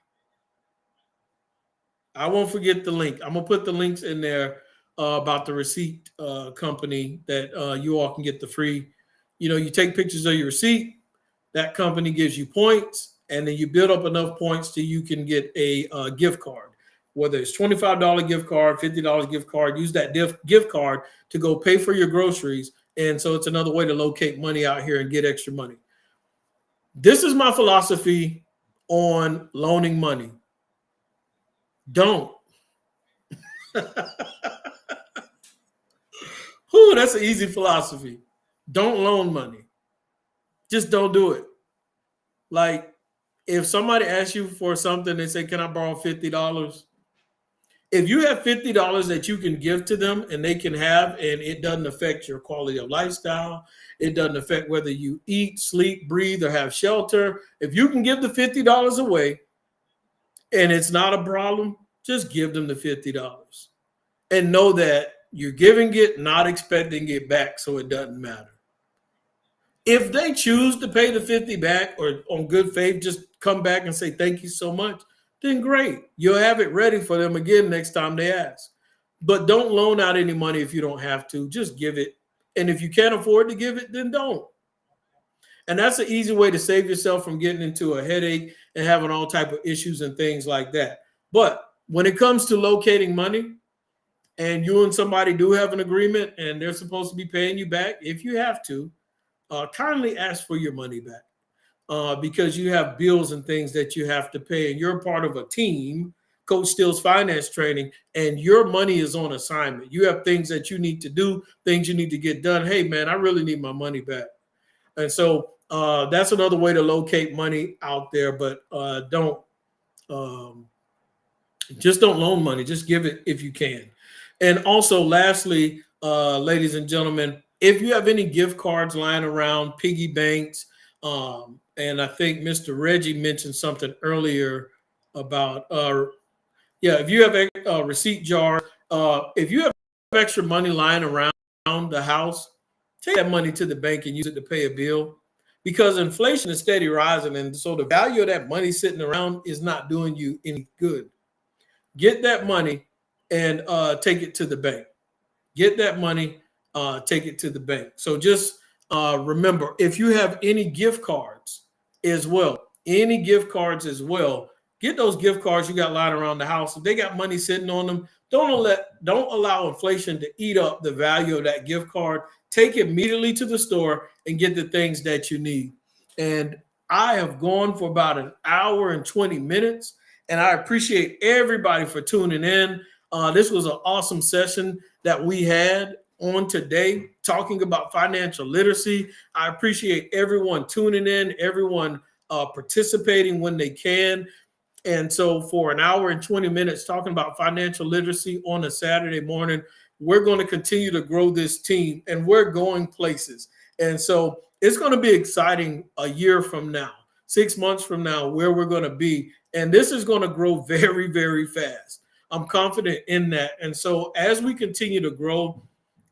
I won't forget the link. I'm going to put the links in there about the receipt company that you all can get the free. You take pictures of your receipt. That company gives you points, and then you build up enough points till you can get a gift card. Whether it's $25 gift card, $50 gift card, use that gift card to go pay for your groceries. And so it's another way to locate money out here and get extra money. This is my philosophy on loaning money. Don't. Whew, that's an easy philosophy. Don't loan money. Just don't do it. Like, If somebody asks you for something, they say, "Can I borrow $50?" If you have $50 that you can give to them and they can have, and it doesn't affect your quality of lifestyle, it doesn't affect whether you eat, sleep, breathe, or have shelter. If you can give the $50 away and it's not a problem, just give them the $50 and know that you're giving it, not expecting it back, so it doesn't matter. If they choose to pay the 50 back or on good faith, just come back and say, "Thank you so much," then great. You'll have it ready for them again next time they ask. But don't loan out any money if you don't have to. Just give it. And if you can't afford to give it, then don't. And that's an easy way to save yourself from getting into a headache and having all type of issues and things like that. But when it comes to locating money, and you and somebody do have an agreement and they're supposed to be paying you back, if you have to, kindly ask for your money back, because you have bills and things that you have to pay, and you're part of a team, Coach Steele's finance training, and your money is on assignment. You have things that you need to do, things you need to get done. Hey, man, I really need my money back. And so that's another way to locate money out there, but um, just don't loan money. Just give it if you can. And also, lastly, ladies and gentlemen, if you have any gift cards lying around, piggy banks, and I think Mr. Reggie mentioned something earlier about, if you have a receipt jar, if you have extra money lying around the house, take that money to the bank and use it to pay a bill, because inflation is steady rising. And so the value of that money sitting around is not doing you any good. Get that money and take it to the bank. Get that money, take it to the bank. So just remember, if you have any gift cards as well, get those gift cards you got lying around the house. If they got money sitting on them, don't allow inflation to eat up the value of that gift card. Take it immediately to the store and get the things that you need. And I have gone for about an hour and 20 minutes, and I appreciate everybody for tuning in. This was an awesome session that we had on today, talking about financial literacy. I appreciate everyone tuning in, everyone participating when they can. And so for an hour and 20 minutes talking about financial literacy on a Saturday morning, we're going to continue to grow this team, and we're going places. And so it's going to be exciting a year from now, 6 months from now, where we're going to be. And this is going to grow very, very fast. I'm confident in that. And so as we continue to grow,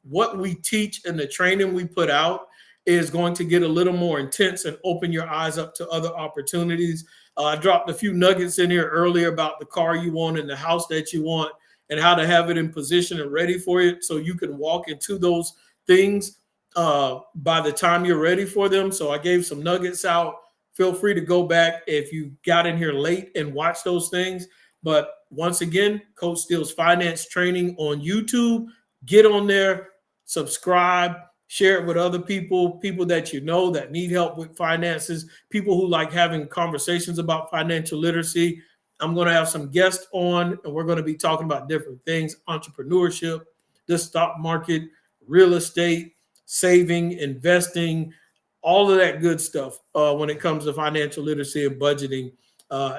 what we teach and the training we put out is going to get a little more intense and open your eyes up to other opportunities. I dropped a few nuggets in here earlier about the car you want and the house that you want and how to have it in position and ready for it so you can walk into those things by the time you're ready for them. So I gave some nuggets out. Feel free to go back if you got in here late and watch those things. But once again, Coach Steele's finance training on YouTube. Get on there, subscribe, share it with other people that you know that need help with finances, people who like having conversations about financial literacy. I'm going to have some guests on, and we're going to be talking about different things: entrepreneurship, the stock market, real estate, saving, investing, all of that good stuff when it comes to financial literacy and budgeting,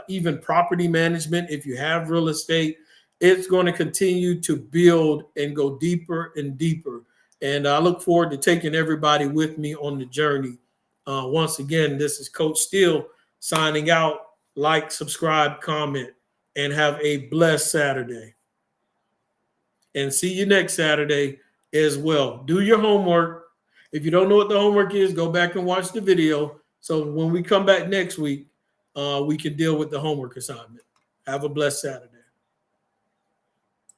even property management. If you have real estate, it's going to continue to build and go deeper and deeper. And I look forward to taking everybody with me on the journey. Once again, this is Coach Steele signing out. Like, subscribe, comment, and have a blessed Saturday. And see you next Saturday as well. Do your homework. If you don't know what the homework is, go back and watch the video. So when we come back next week, we can deal with the homework assignment. Have a blessed Saturday.